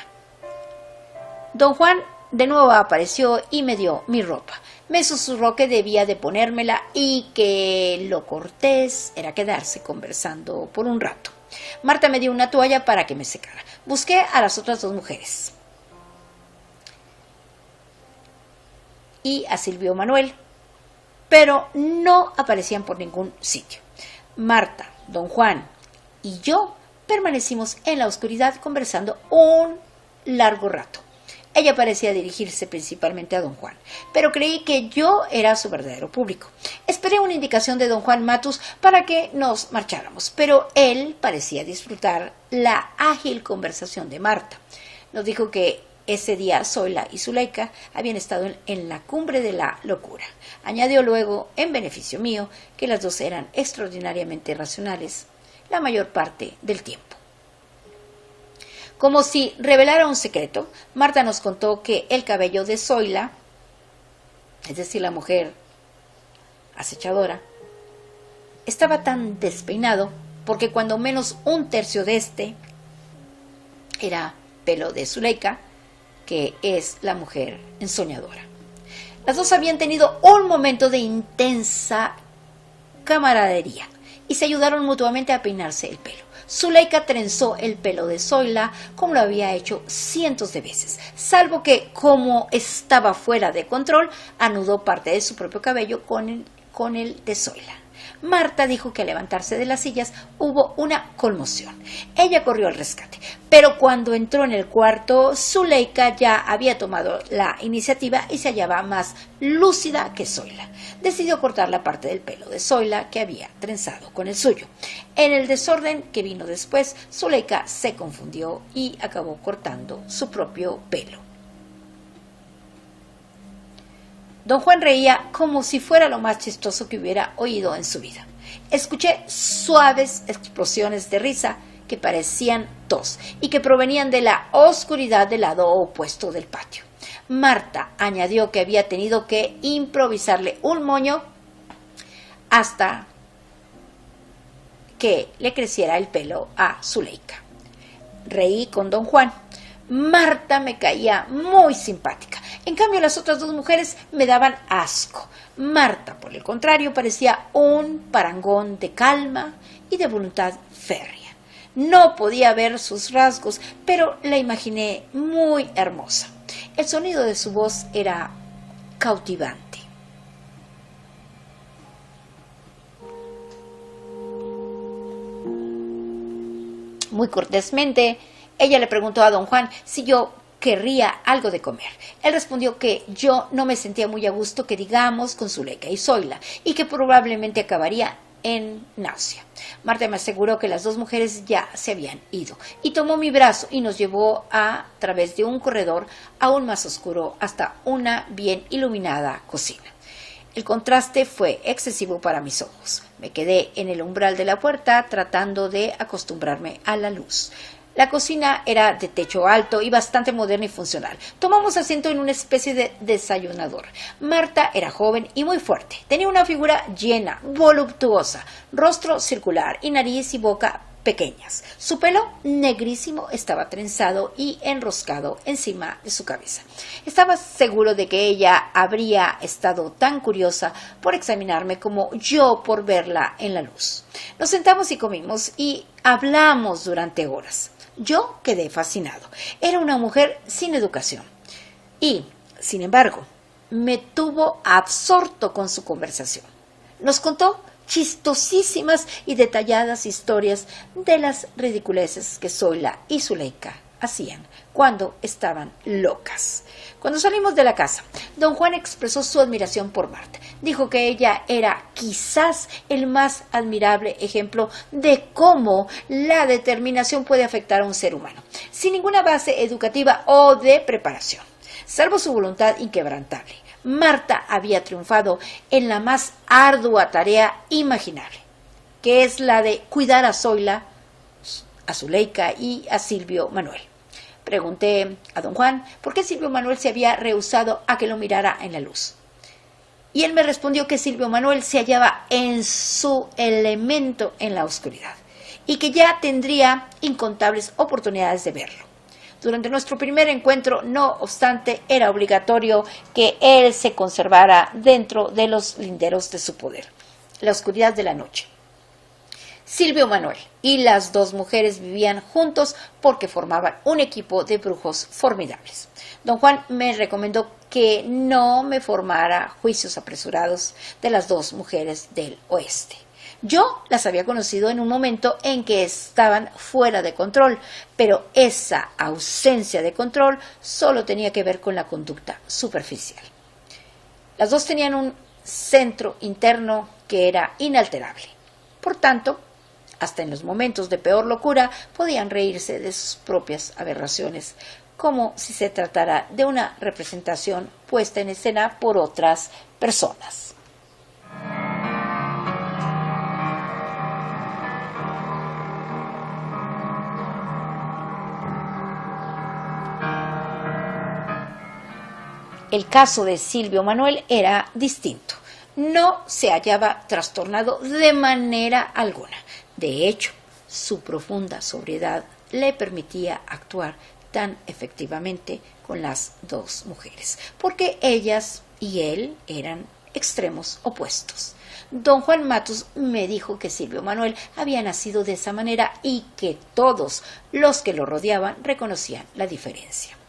Don Juan de nuevo apareció y me dio mi ropa. Me susurró que debía de ponérmela y que lo cortés era quedarse conversando por un rato. Marta me dio una toalla para que me secara. Busqué a las otras dos mujeres y a Silvio Manuel, pero no aparecían por ningún sitio. Marta, don Juan y yo permanecimos en la oscuridad conversando un largo rato. Ella parecía dirigirse principalmente a don Juan, pero creí que yo era su verdadero público. Esperé una indicación de don Juan Matus para que nos marcháramos, pero él parecía disfrutar la ágil conversación de Marta. Nos dijo que ese día Zoila y Zuleika habían estado en la cumbre de la locura. Añadió luego, en beneficio mío, que las dos eran extraordinariamente racionales la mayor parte del tiempo. Como si revelara un secreto, Marta nos contó que el cabello de Zoila, es decir, la mujer acechadora, estaba tan despeinado porque cuando menos un tercio de este era pelo de Zuleika, que es la mujer ensoñadora. Las dos habían tenido un momento de intensa camaradería y se ayudaron mutuamente a peinarse el pelo. Zuleika trenzó el pelo de Zoila como lo había hecho cientos de veces, salvo que, como estaba fuera de control, anudó parte de su propio cabello con el de Zoila. Marta dijo que al levantarse de las sillas hubo una conmoción. Ella corrió al rescate, pero cuando entró en el cuarto, Zuleika ya había tomado la iniciativa y se hallaba más lúcida que Zoila. Decidió cortar la parte del pelo de Zoila que había trenzado con el suyo. En el desorden que vino después, Zuleika se confundió y acabó cortando su propio pelo. Don Juan reía como si fuera lo más chistoso que hubiera oído en su vida. Escuché suaves explosiones de risa que parecían tos y que provenían de la oscuridad del lado opuesto del patio. Marta añadió que había tenido que improvisarle un moño hasta que le creciera el pelo a Zuleika. Reí con don Juan. Marta me caía muy simpática. En cambio, las otras dos mujeres me daban asco. Marta, por el contrario, parecía un parangón de calma y de voluntad férrea. No podía ver sus rasgos, pero la imaginé muy hermosa. El sonido de su voz era cautivante. Muy cortésmente, ella le preguntó a don Juan si yo querría algo de comer. Él respondió que yo no me sentía muy a gusto, que digamos, con Zuleika y Zoila, y que probablemente acabaría en náusea. Marta me aseguró que las dos mujeres ya se habían ido, y tomó mi brazo y nos llevó a través de un corredor aún más oscuro hasta una bien iluminada cocina. El contraste fue excesivo para mis ojos. Me quedé en el umbral de la puerta tratando de acostumbrarme a la luz. La cocina era de techo alto y bastante moderna y funcional. Tomamos asiento en una especie de desayunador. Marta era joven y muy fuerte. Tenía una figura llena, voluptuosa, rostro circular y nariz y boca pequeñas. Su pelo negrísimo estaba trenzado y enroscado encima de su cabeza. Estaba seguro de que ella habría estado tan curiosa por examinarme como yo por verla en la luz. Nos sentamos y comimos y hablamos durante horas. Yo quedé fascinado. Era una mujer sin educación y, sin embargo, me tuvo absorto con su conversación. Nos contó chistosísimas y detalladas historias de las ridiculeces que Zoila y Zuleika hacían cuando estaban locas. Cuando salimos de la casa, don Juan expresó su admiración por Marta. Dijo que ella era quizás el más admirable ejemplo de cómo la determinación puede afectar a un ser humano, sin ninguna base educativa o de preparación, salvo su voluntad inquebrantable. Marta había triunfado en la más ardua tarea imaginable, que es la de cuidar a Zoila, a Zuleika y a Silvio Manuel. Pregunté a don Juan por qué Silvio Manuel se había rehusado a que lo mirara en la luz. Y él me respondió que Silvio Manuel se hallaba en su elemento en la oscuridad y que ya tendría incontables oportunidades de verlo. Durante nuestro primer encuentro, no obstante, era obligatorio que él se conservara dentro de los linderos de su poder, la oscuridad de la noche. Silvio Manuel y las dos mujeres vivían juntos porque formaban un equipo de brujos formidables. Don Juan me recomendó que no me formara juicios apresurados de las dos mujeres del oeste. Yo las había conocido en un momento en que estaban fuera de control, pero esa ausencia de control solo tenía que ver con la conducta superficial. Las dos tenían un centro interno que era inalterable. Por tanto, hasta en los momentos de peor locura, podían reírse de sus propias aberraciones, como si se tratara de una representación puesta en escena por otras personas. El caso de Silvio Manuel era distinto. No se hallaba trastornado de manera alguna. De hecho, su profunda sobriedad le permitía actuar tan efectivamente con las dos mujeres, porque ellas y él eran extremos opuestos. Don Juan Matus me dijo que Silvio Manuel había nacido de esa manera y que todos los que lo rodeaban reconocían la diferencia.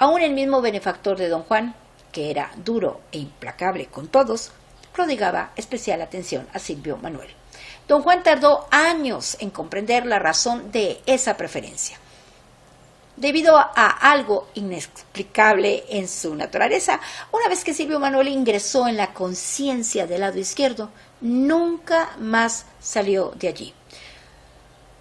Aún el mismo benefactor de don Juan, que era duro e implacable con todos, prodigaba especial atención a Silvio Manuel. Don Juan tardó años en comprender la razón de esa preferencia. Debido a algo inexplicable en su naturaleza, una vez que Silvio Manuel ingresó en la conciencia del lado izquierdo, nunca más salió de allí.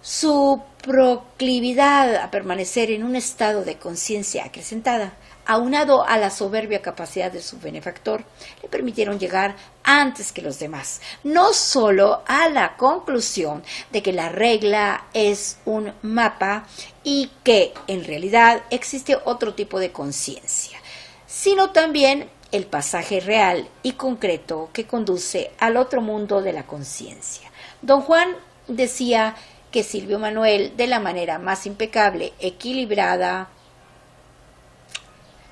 Su proclividad a permanecer en un estado de conciencia acrecentada, aunado a la soberbia capacidad de su benefactor, le permitieron llegar antes que los demás, no solo a la conclusión de que la regla es un mapa y que en realidad existe otro tipo de conciencia, sino también el pasaje real y concreto que conduce al otro mundo de la conciencia. Don Juan decía que Silvio Manuel, de la manera más impecable, equilibrada.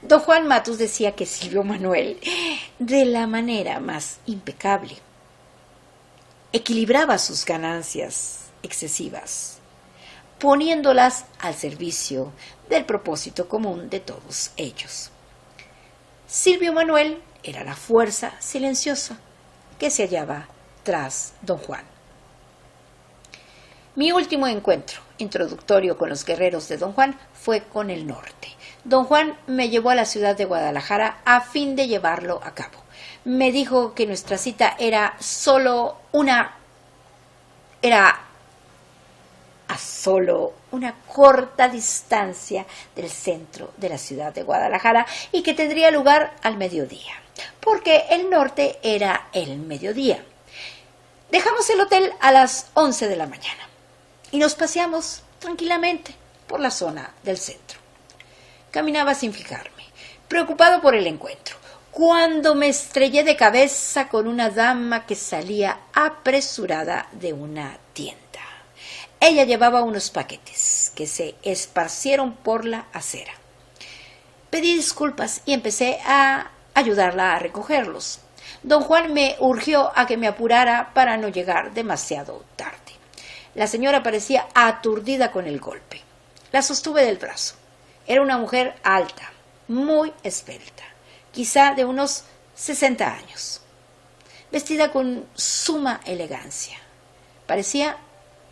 Don Juan Matus decía que Silvio Manuel, de la manera más impecable, equilibraba sus ganancias excesivas, poniéndolas al servicio del propósito común de todos ellos. Silvio Manuel era la fuerza silenciosa que se hallaba tras don Juan. Mi último encuentro introductorio con los guerreros de don Juan fue con el norte. Don Juan me llevó a la ciudad de Guadalajara a fin de llevarlo a cabo. Me dijo que nuestra cita era a solo una corta distancia del centro de la ciudad de Guadalajara y que tendría lugar al mediodía, porque el norte era el mediodía. Dejamos el hotel a las 11 de la mañana y nos paseamos tranquilamente por la zona del centro. Caminaba sin fijarme, preocupado por el encuentro, cuando me estrellé de cabeza con una dama que salía apresurada de una tienda. Ella llevaba unos paquetes que se esparcieron por la acera. Pedí disculpas y empecé a ayudarla a recogerlos. Don Juan me urgió a que me apurara para no llegar demasiado tarde. La señora parecía aturdida con el golpe. La sostuve del brazo. Era una mujer alta, muy esbelta, quizá de unos 60 años, vestida con suma elegancia. Parecía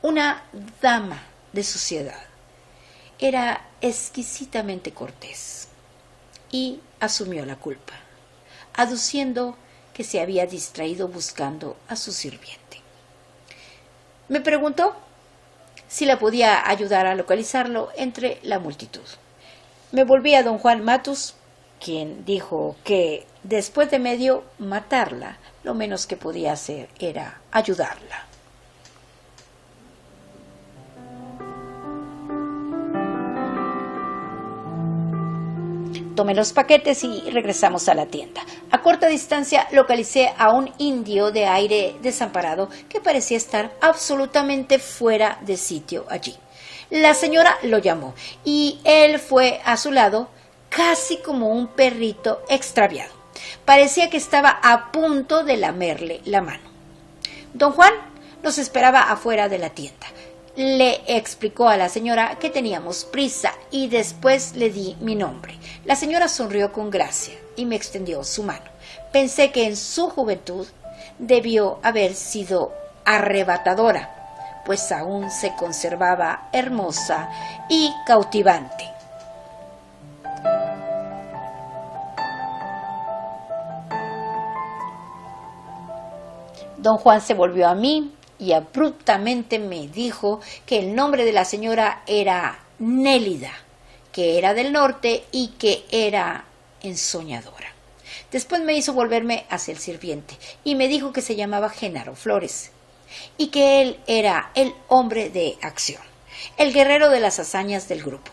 una dama de sociedad. Era exquisitamente cortés y asumió la culpa, aduciendo que se había distraído buscando a su sirviente. Me preguntó si la podía ayudar a localizarlo entre la multitud. Me volví a don Juan Matus, quien dijo que después de medio matarla, lo menos que podía hacer era ayudarla. Tomé los paquetes y regresamos a la tienda. A corta distancia localicé a un indio de aire desamparado que parecía estar absolutamente fuera de sitio allí. La señora lo llamó y él fue a su lado casi como un perrito extraviado. Parecía que estaba a punto de lamerle la mano. Don Juan nos esperaba afuera de la tienda. Le explicó a la señora que teníamos prisa y después le di mi nombre. La señora sonrió con gracia y me extendió su mano. Pensé que en su juventud debió haber sido arrebatadora, pues aún se conservaba hermosa y cautivante. Don Juan se volvió a mí y abruptamente me dijo que el nombre de la señora era Nélida, que era del norte y que era ensoñadora. Después me hizo volverme hacia el sirviente y me dijo que se llamaba Genaro Flores y que él era el hombre de acción, el guerrero de las hazañas del grupo.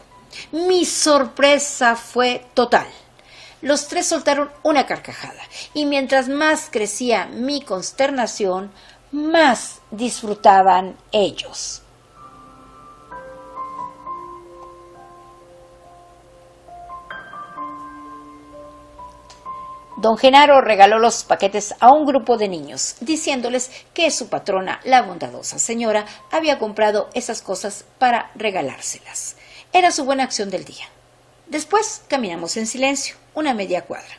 Mi sorpresa fue total. Los tres soltaron una carcajada y mientras más crecía mi consternación, más disfrutaban ellos. Don Genaro regaló los paquetes a un grupo de niños, diciéndoles que su patrona, la bondadosa señora, había comprado esas cosas para regalárselas. Era su buena acción del día. Después caminamos en silencio, una media cuadra.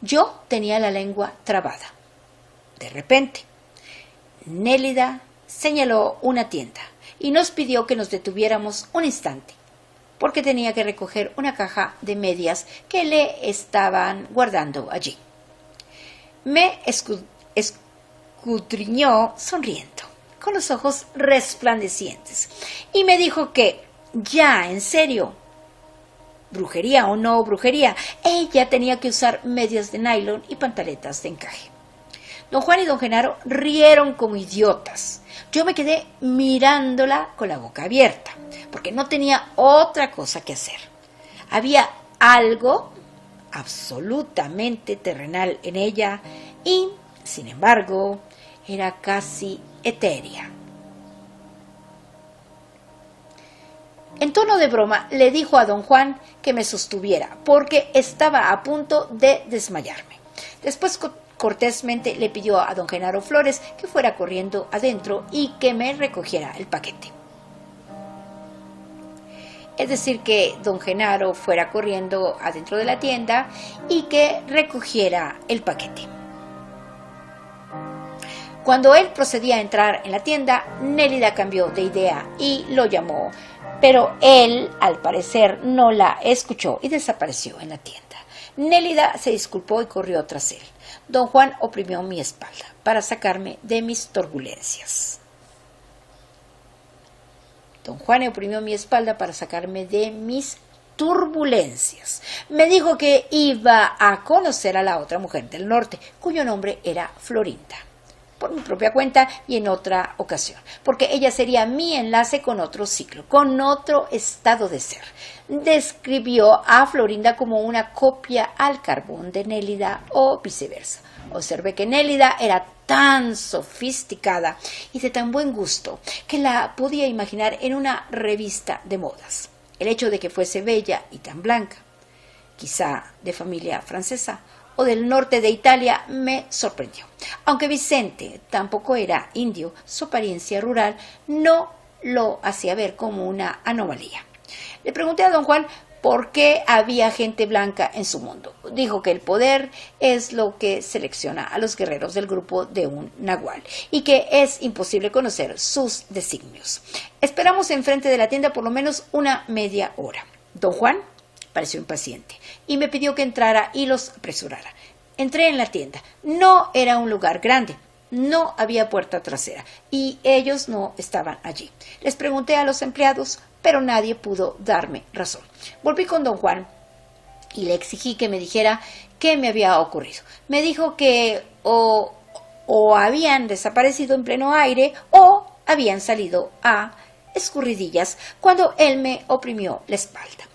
Yo tenía la lengua trabada. De repente, Nélida señaló una tienda y nos pidió que nos detuviéramos un instante, porque tenía que recoger una caja de medias que le estaban guardando allí. Me escudriñó sonriendo, con los ojos resplandecientes, y me dijo que, ya, en serio, brujería o no brujería, ella tenía que usar medias de nylon y pantaletas de encaje. Don Juan y don Genaro rieron como idiotas. Yo me quedé mirándola con la boca abierta, porque no tenía otra cosa que hacer. Había algo absolutamente terrenal en ella y, sin embargo, era casi etérea. En tono de broma le dijo a don Juan que me sostuviera, porque estaba a punto de desmayarme. Después cortésmente le pidió a don Genaro Flores que fuera corriendo adentro y que me recogiera el paquete. Es decir, que don Genaro fuera corriendo adentro de la tienda y que recogiera el paquete. Cuando él procedía a entrar en la tienda, Nélida cambió de idea y lo llamó, pero él, al parecer, no la escuchó y desapareció en la tienda. Nélida se disculpó y corrió tras él. Don Juan oprimió mi espalda para sacarme de mis turbulencias. Me dijo que iba a conocer a la otra mujer del norte, cuyo nombre era Florinda, por mi propia cuenta y en otra ocasión, porque ella sería mi enlace con otro ciclo, con otro estado de ser. Describió a Florinda como una copia al carbón de Nélida o viceversa. Observé que Nélida era tan sofisticada y de tan buen gusto que la podía imaginar en una revista de modas. El hecho de que fuese bella y tan blanca, quizá de familia francesa o del norte de Italia, me sorprendió. Aunque Vicente tampoco era indio, su apariencia rural no lo hacía ver como una anomalía. Le pregunté a don Juan por qué había gente blanca en su mundo. dijo que el poder es lo que selecciona a los guerreros del grupo de un nahual y que es imposible conocer sus designios. Esperamos enfrente de la tienda por lo menos una media hora. Don Juan pareció impaciente y me pidió que entrara y los apresurara. Entré en la tienda. No era un lugar grande. No había puerta trasera y ellos no estaban allí. Les pregunté a los empleados, pero nadie pudo darme razón. Volví con don Juan y le exigí que me dijera qué me había ocurrido. Me dijo que o habían desaparecido en pleno aire o habían salido a escurridillas cuando él me oprimió la espalda.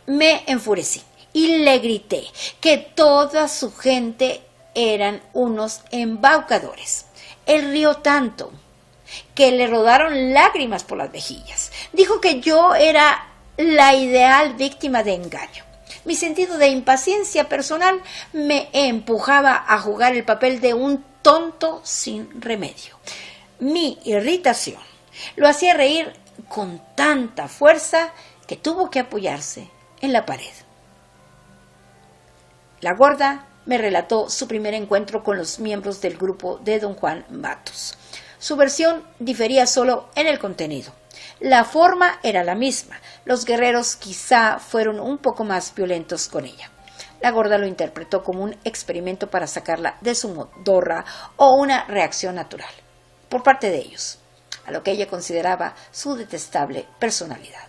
Me enfurecí y le grité que toda su gente eran unos embaucadores. Él rió tanto que le rodaron lágrimas por las mejillas. Dijo que yo era la ideal víctima de engaño. Mi sentido de impaciencia personal me empujaba a jugar el papel de un tonto sin remedio. Mi irritación lo hacía reír con tanta fuerza que tuvo que apoyarse en la pared. La gorda me relató su primer encuentro con los miembros del grupo de don Juan Matus. Su versión difería solo en el contenido. La forma era la misma. Los guerreros quizá fueron un poco más violentos con ella. La gorda lo interpretó como un experimento para sacarla de su modorra o una reacción natural por parte de ellos, a lo que ella consideraba su detestable personalidad.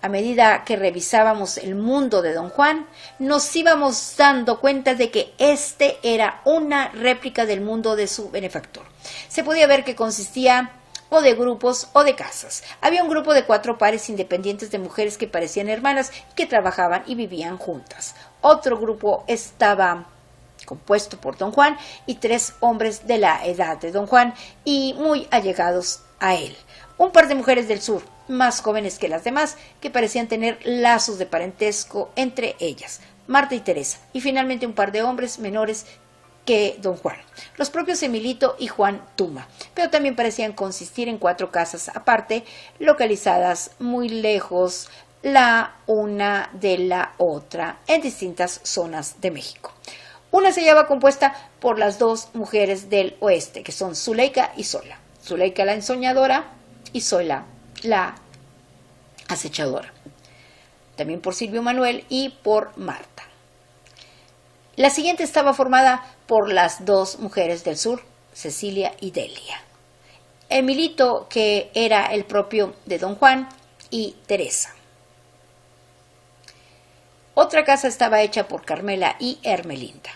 A medida que revisábamos el mundo de don Juan, nos íbamos dando cuenta de que este era una réplica del mundo de su benefactor. Se podía ver que consistía o de grupos o de casas. Había un grupo de 4 pares independientes de mujeres que parecían hermanas y que trabajaban y vivían juntas. Otro grupo estaba compuesto por don Juan y 3 hombres de la edad de don Juan y muy allegados a él. Un par de mujeres del sur, más jóvenes que las demás, que parecían tener lazos de parentesco entre ellas, Marta y Teresa, y finalmente un par de hombres menores que don Juan, los propios Emilito y Juan Tuma, pero también parecían consistir en 4 casas aparte, localizadas muy lejos la una de la otra, en distintas zonas de México. Una se hallaba compuesta por las 2 mujeres del oeste, que son Zuleika y Zoila. Zuleika la ensoñadora y Zoila la acechadora. También por Silvio Manuel y por Marta. La siguiente estaba formada por las 2 mujeres del sur, Cecilia y Delia. Emilito, que era el propio de don Juan, y Teresa. Otra casa estaba hecha por Carmela y Hermelinda.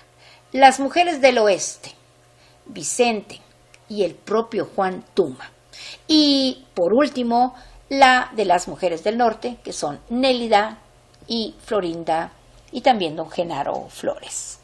Las mujeres del oeste, Vicente y el propio Juan Tuma. Y por último, la de las mujeres del norte, que son Nélida y Florinda, y también don Genaro Flores.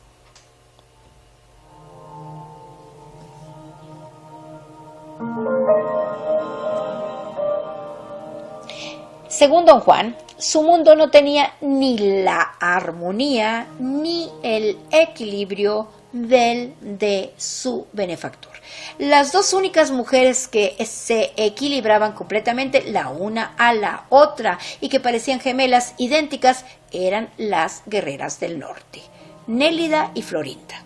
Según don Juan, su mundo no tenía ni la armonía ni el equilibrio del de su benefactor. Las 2 únicas mujeres que se equilibraban completamente la una a la otra y que parecían gemelas idénticas eran las guerreras del norte, Nélida y Florinda.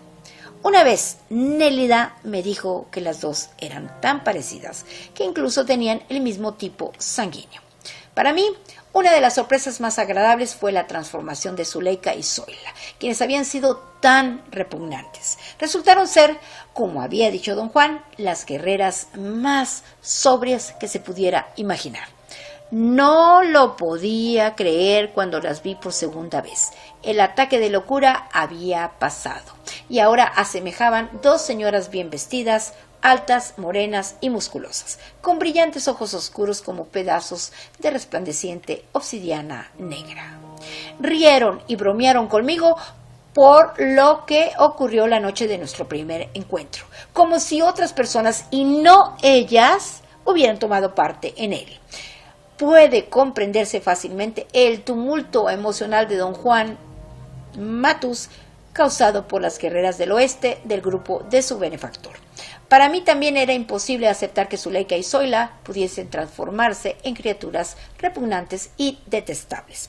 Una vez Nélida me dijo que las 2 eran tan parecidas que incluso tenían el mismo tipo sanguíneo. Para mí, una de las sorpresas más agradables fue la transformación de Zuleika y Zoila, quienes habían sido tan repugnantes. Resultaron ser, como había dicho don Juan, las guerreras más sobrias que se pudiera imaginar. No lo podía creer cuando las vi por segunda vez. El ataque de locura había pasado y ahora asemejaban 2 señoras bien vestidas, altas, morenas y musculosas, con brillantes ojos oscuros como pedazos de resplandeciente obsidiana negra. Rieron y bromearon conmigo por lo que ocurrió la noche de nuestro primer encuentro, como si otras personas y no ellas hubieran tomado parte en él. Puede comprenderse fácilmente el tumulto emocional de don Juan Matus causado por las guerreras del oeste del grupo de su benefactor. Para mí también era imposible aceptar que Zuleika y Zoila pudiesen transformarse en criaturas repugnantes y detestables.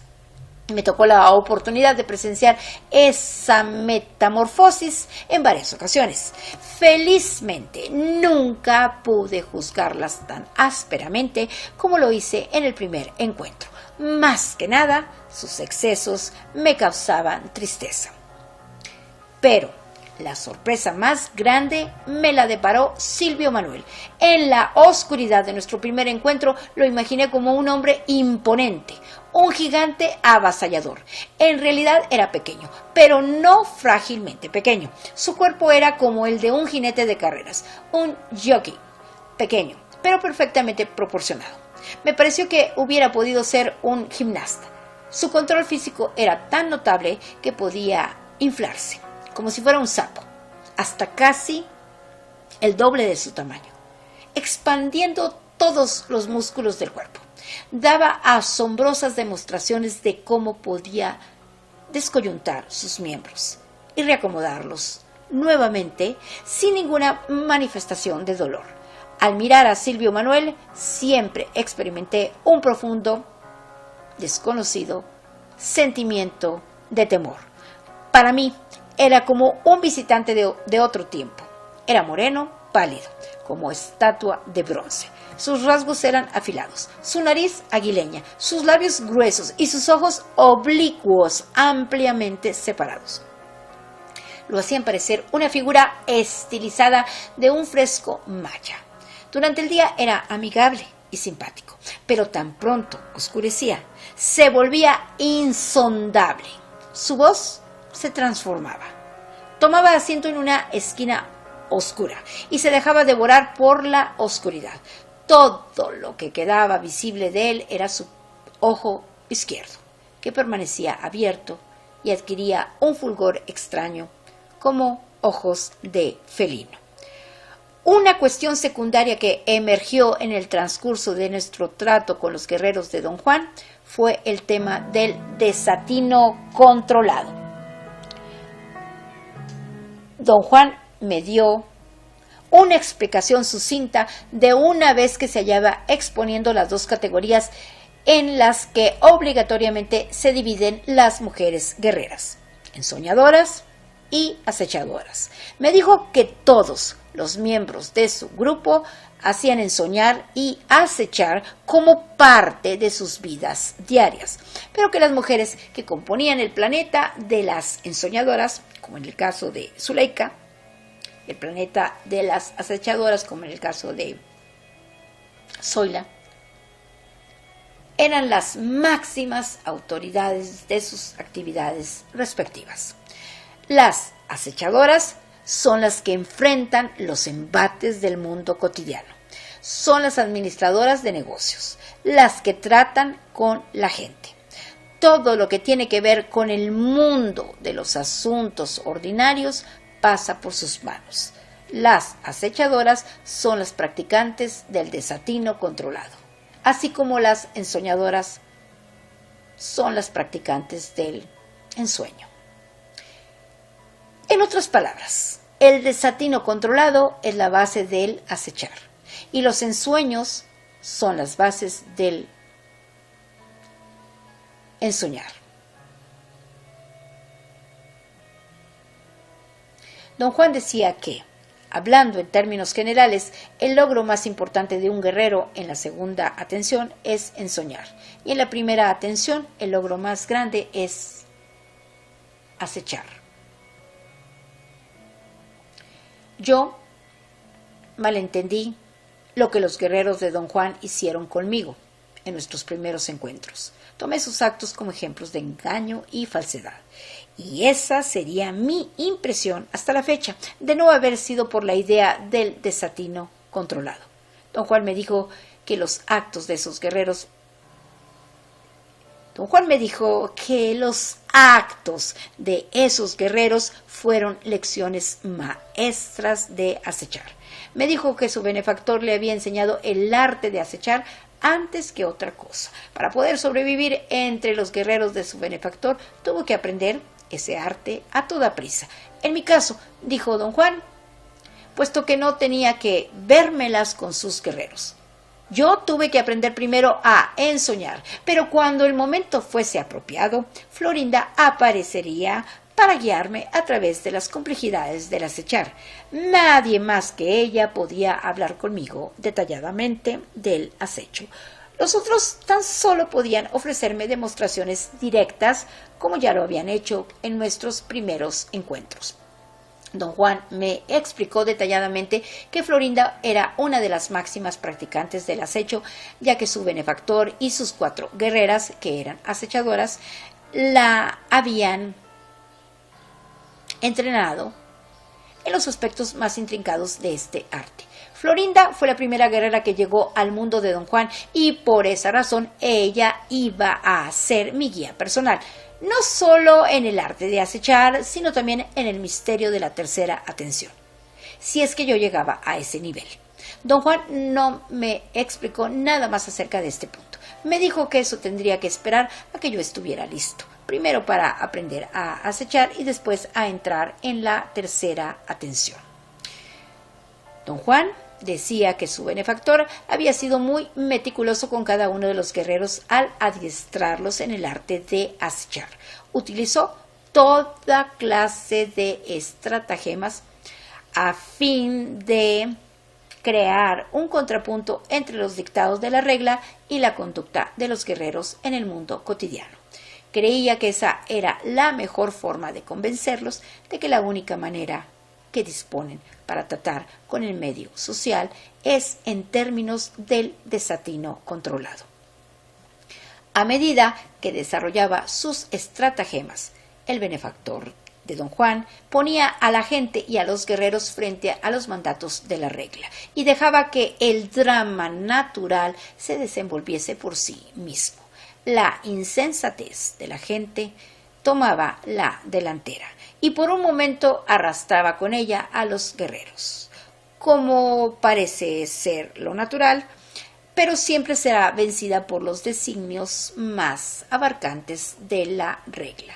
Me tocó la oportunidad de presenciar esa metamorfosis en varias ocasiones. Felizmente, nunca pude juzgarlas tan ásperamente como lo hice en el primer encuentro. Más que nada, sus excesos me causaban tristeza. Pero la sorpresa más grande me la deparó Silvio Manuel. En la oscuridad de nuestro primer encuentro lo imaginé como un hombre imponente, un gigante avasallador. En realidad era pequeño, pero no frágilmente pequeño. Su cuerpo era como el de un jinete de carreras, un jockey, pequeño, pero perfectamente proporcionado. Me pareció que hubiera podido ser un gimnasta. Su control físico era tan notable que podía inflarse, como si fuera un sapo, hasta casi el doble de su tamaño, expandiendo todos los músculos del cuerpo. Daba asombrosas demostraciones de cómo podía descoyuntar sus miembros y reacomodarlos nuevamente sin ninguna manifestación de dolor. Al mirar a Silvio Manuel, siempre experimenté un profundo, desconocido sentimiento de temor. Para mí, era como un visitante de otro tiempo. Era moreno, pálido, como estatua de bronce. Sus rasgos eran afilados, su nariz aguileña, sus labios gruesos y sus ojos oblicuos, ampliamente separados. Lo hacían parecer una figura estilizada de un fresco maya. Durante el día era amigable y simpático, pero tan pronto oscurecía, se volvía insondable. Su voz se transformaba. Tomaba asiento en una esquina oscura y se dejaba devorar por la oscuridad. Todo lo que quedaba visible de él era su ojo izquierdo, que permanecía abierto y adquiría un fulgor extraño, como ojos de felino. Una cuestión secundaria que emergió en el transcurso de nuestro trato con los guerreros de Don Juan fue el tema del desatino controlado. Don Juan me dio una explicación sucinta de una vez que se hallaba exponiendo las dos categorías en las que obligatoriamente se dividen las mujeres guerreras, ensoñadoras y acechadoras. Me dijo que todos los miembros de su grupo hacían ensoñar y acechar como parte de sus vidas diarias, pero que las mujeres que componían el planeta de las ensoñadoras, como en el caso de Zuleika, el planeta de las acechadoras, como en el caso de Zoila, eran las máximas autoridades de sus actividades respectivas. Las acechadoras son las que enfrentan los embates del mundo cotidiano. Son las administradoras de negocios, las que tratan con la gente. Todo lo que tiene que ver con el mundo de los asuntos ordinarios pasa por sus manos. Las acechadoras son las practicantes del desatino controlado, así como las ensoñadoras son las practicantes del ensueño. En otras palabras, el desatino controlado es la base del acechar y los ensueños son las bases del ensoñar. Don Juan decía que, hablando en términos generales, el logro más importante de un guerrero en la segunda atención es ensoñar, y en la primera atención el logro más grande es acechar. Yo malentendí lo que los guerreros de Don Juan hicieron conmigo en nuestros primeros encuentros. Tomé sus actos como ejemplos de engaño y falsedad. Y esa sería mi impresión hasta la fecha, de no haber sido por la idea del desatino controlado. Don Juan me dijo que los actos de esos guerreros fueron lecciones maestras de acechar. Me dijo que su benefactor le había enseñado el arte de acechar antes que otra cosa. Para poder sobrevivir entre los guerreros de su benefactor, tuvo que aprender ese arte a toda prisa. En mi caso, dijo Don Juan, puesto que no tenía que vérmelas con sus guerreros. Yo tuve que aprender primero a ensoñar, pero cuando el momento fuese apropiado, Florinda aparecería para guiarme a través de las complejidades del acechar. Nadie más que ella podía hablar conmigo detalladamente del acecho. Los otros tan solo podían ofrecerme demostraciones directas, como ya lo habían hecho en nuestros primeros encuentros. Don Juan me explicó detalladamente que Florinda era una de las máximas practicantes del acecho, ya que su benefactor y sus 4 guerreras, que eran acechadoras, la habían entrenado en los aspectos más intrincados de este arte. Florinda fue la primera guerrera que llegó al mundo de Don Juan y por esa razón ella iba a ser mi guía personal, no solo en el arte de acechar, sino también en el misterio de la tercera atención, si es que yo llegaba a ese nivel. Don Juan no me explicó nada más acerca de este punto. Me dijo que eso tendría que esperar a que yo estuviera listo, primero para aprender a acechar y después a entrar en la tercera atención. Don Juan decía que su benefactor había sido muy meticuloso con cada uno de los guerreros al adiestrarlos en el arte de acechar. Utilizó toda clase de estratagemas a fin de crear un contrapunto entre los dictados de la regla y la conducta de los guerreros en el mundo cotidiano. Creía que esa era la mejor forma de convencerlos de que la única manera que disponen para tratar con el medio social es en términos del desatino controlado. A medida que desarrollaba sus estratagemas, el benefactor de Don Juan ponía a la gente y a los guerreros frente a los mandatos de la regla y dejaba que el drama natural se desenvolviese por sí mismo. La insensatez de la gente tomaba la delantera y por un momento arrastraba con ella a los guerreros, como parece ser lo natural, pero siempre será vencida por los designios más abarcantes de la regla.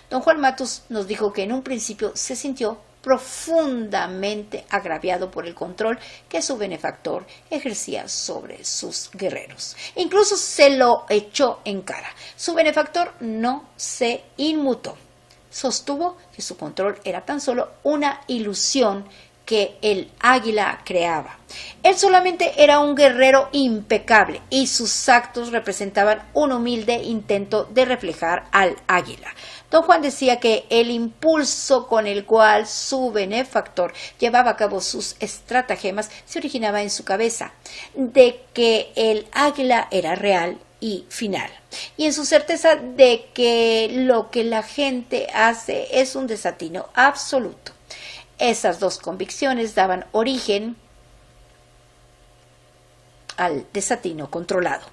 Don Juan Matus nos dijo que en un principio se sintió profundamente agraviado por el control que su benefactor ejercía sobre sus guerreros. Incluso se lo echó en cara. Su benefactor no se inmutó. Sostuvo que su control era tan solo una ilusión que el águila creaba. Él solamente era un guerrero impecable y sus actos representaban un humilde intento de reflejar al águila. Don Juan decía que el impulso con el cual su benefactor llevaba a cabo sus estratagemas se originaba en su cabeza, de que el águila era real y final, y en su certeza de que lo que la gente hace es un desatino absoluto. Esas dos convicciones daban origen al desatino controlado,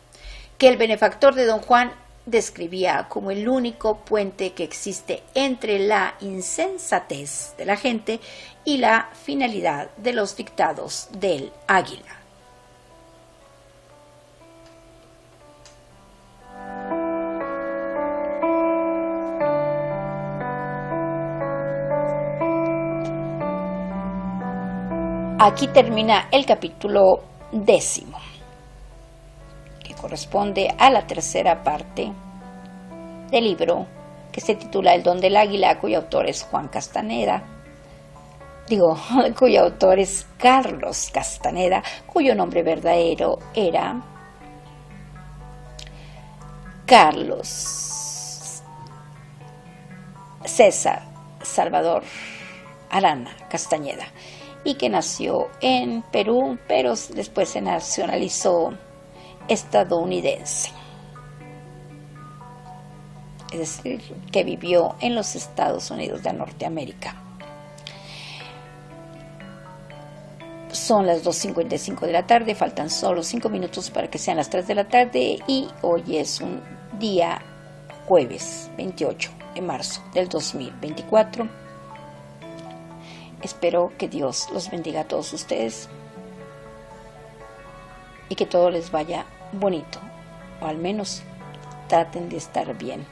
que el benefactor de Don Juan describía como el único puente que existe entre la insensatez de la gente y la finalidad de los dictados del águila. Aquí termina el capítulo 10, que corresponde a la tercera parte del libro que se titula El don del águila, cuyo autor es Juan Castaneda. Cuyo autor es Carlos Castaneda, cuyo nombre verdadero era Carlos César Salvador Arana Castañeda, y que nació en Perú, pero después se nacionalizó estadounidense. Es decir, que vivió en los Estados Unidos de Norteamérica. Son las 2:55 de la tarde, faltan solo 5 minutos para que sean las 3 de la tarde y hoy es un día jueves 28 de marzo del 2024. Espero que Dios los bendiga a todos ustedes y que todo les vaya bonito, o al menos traten de estar bien.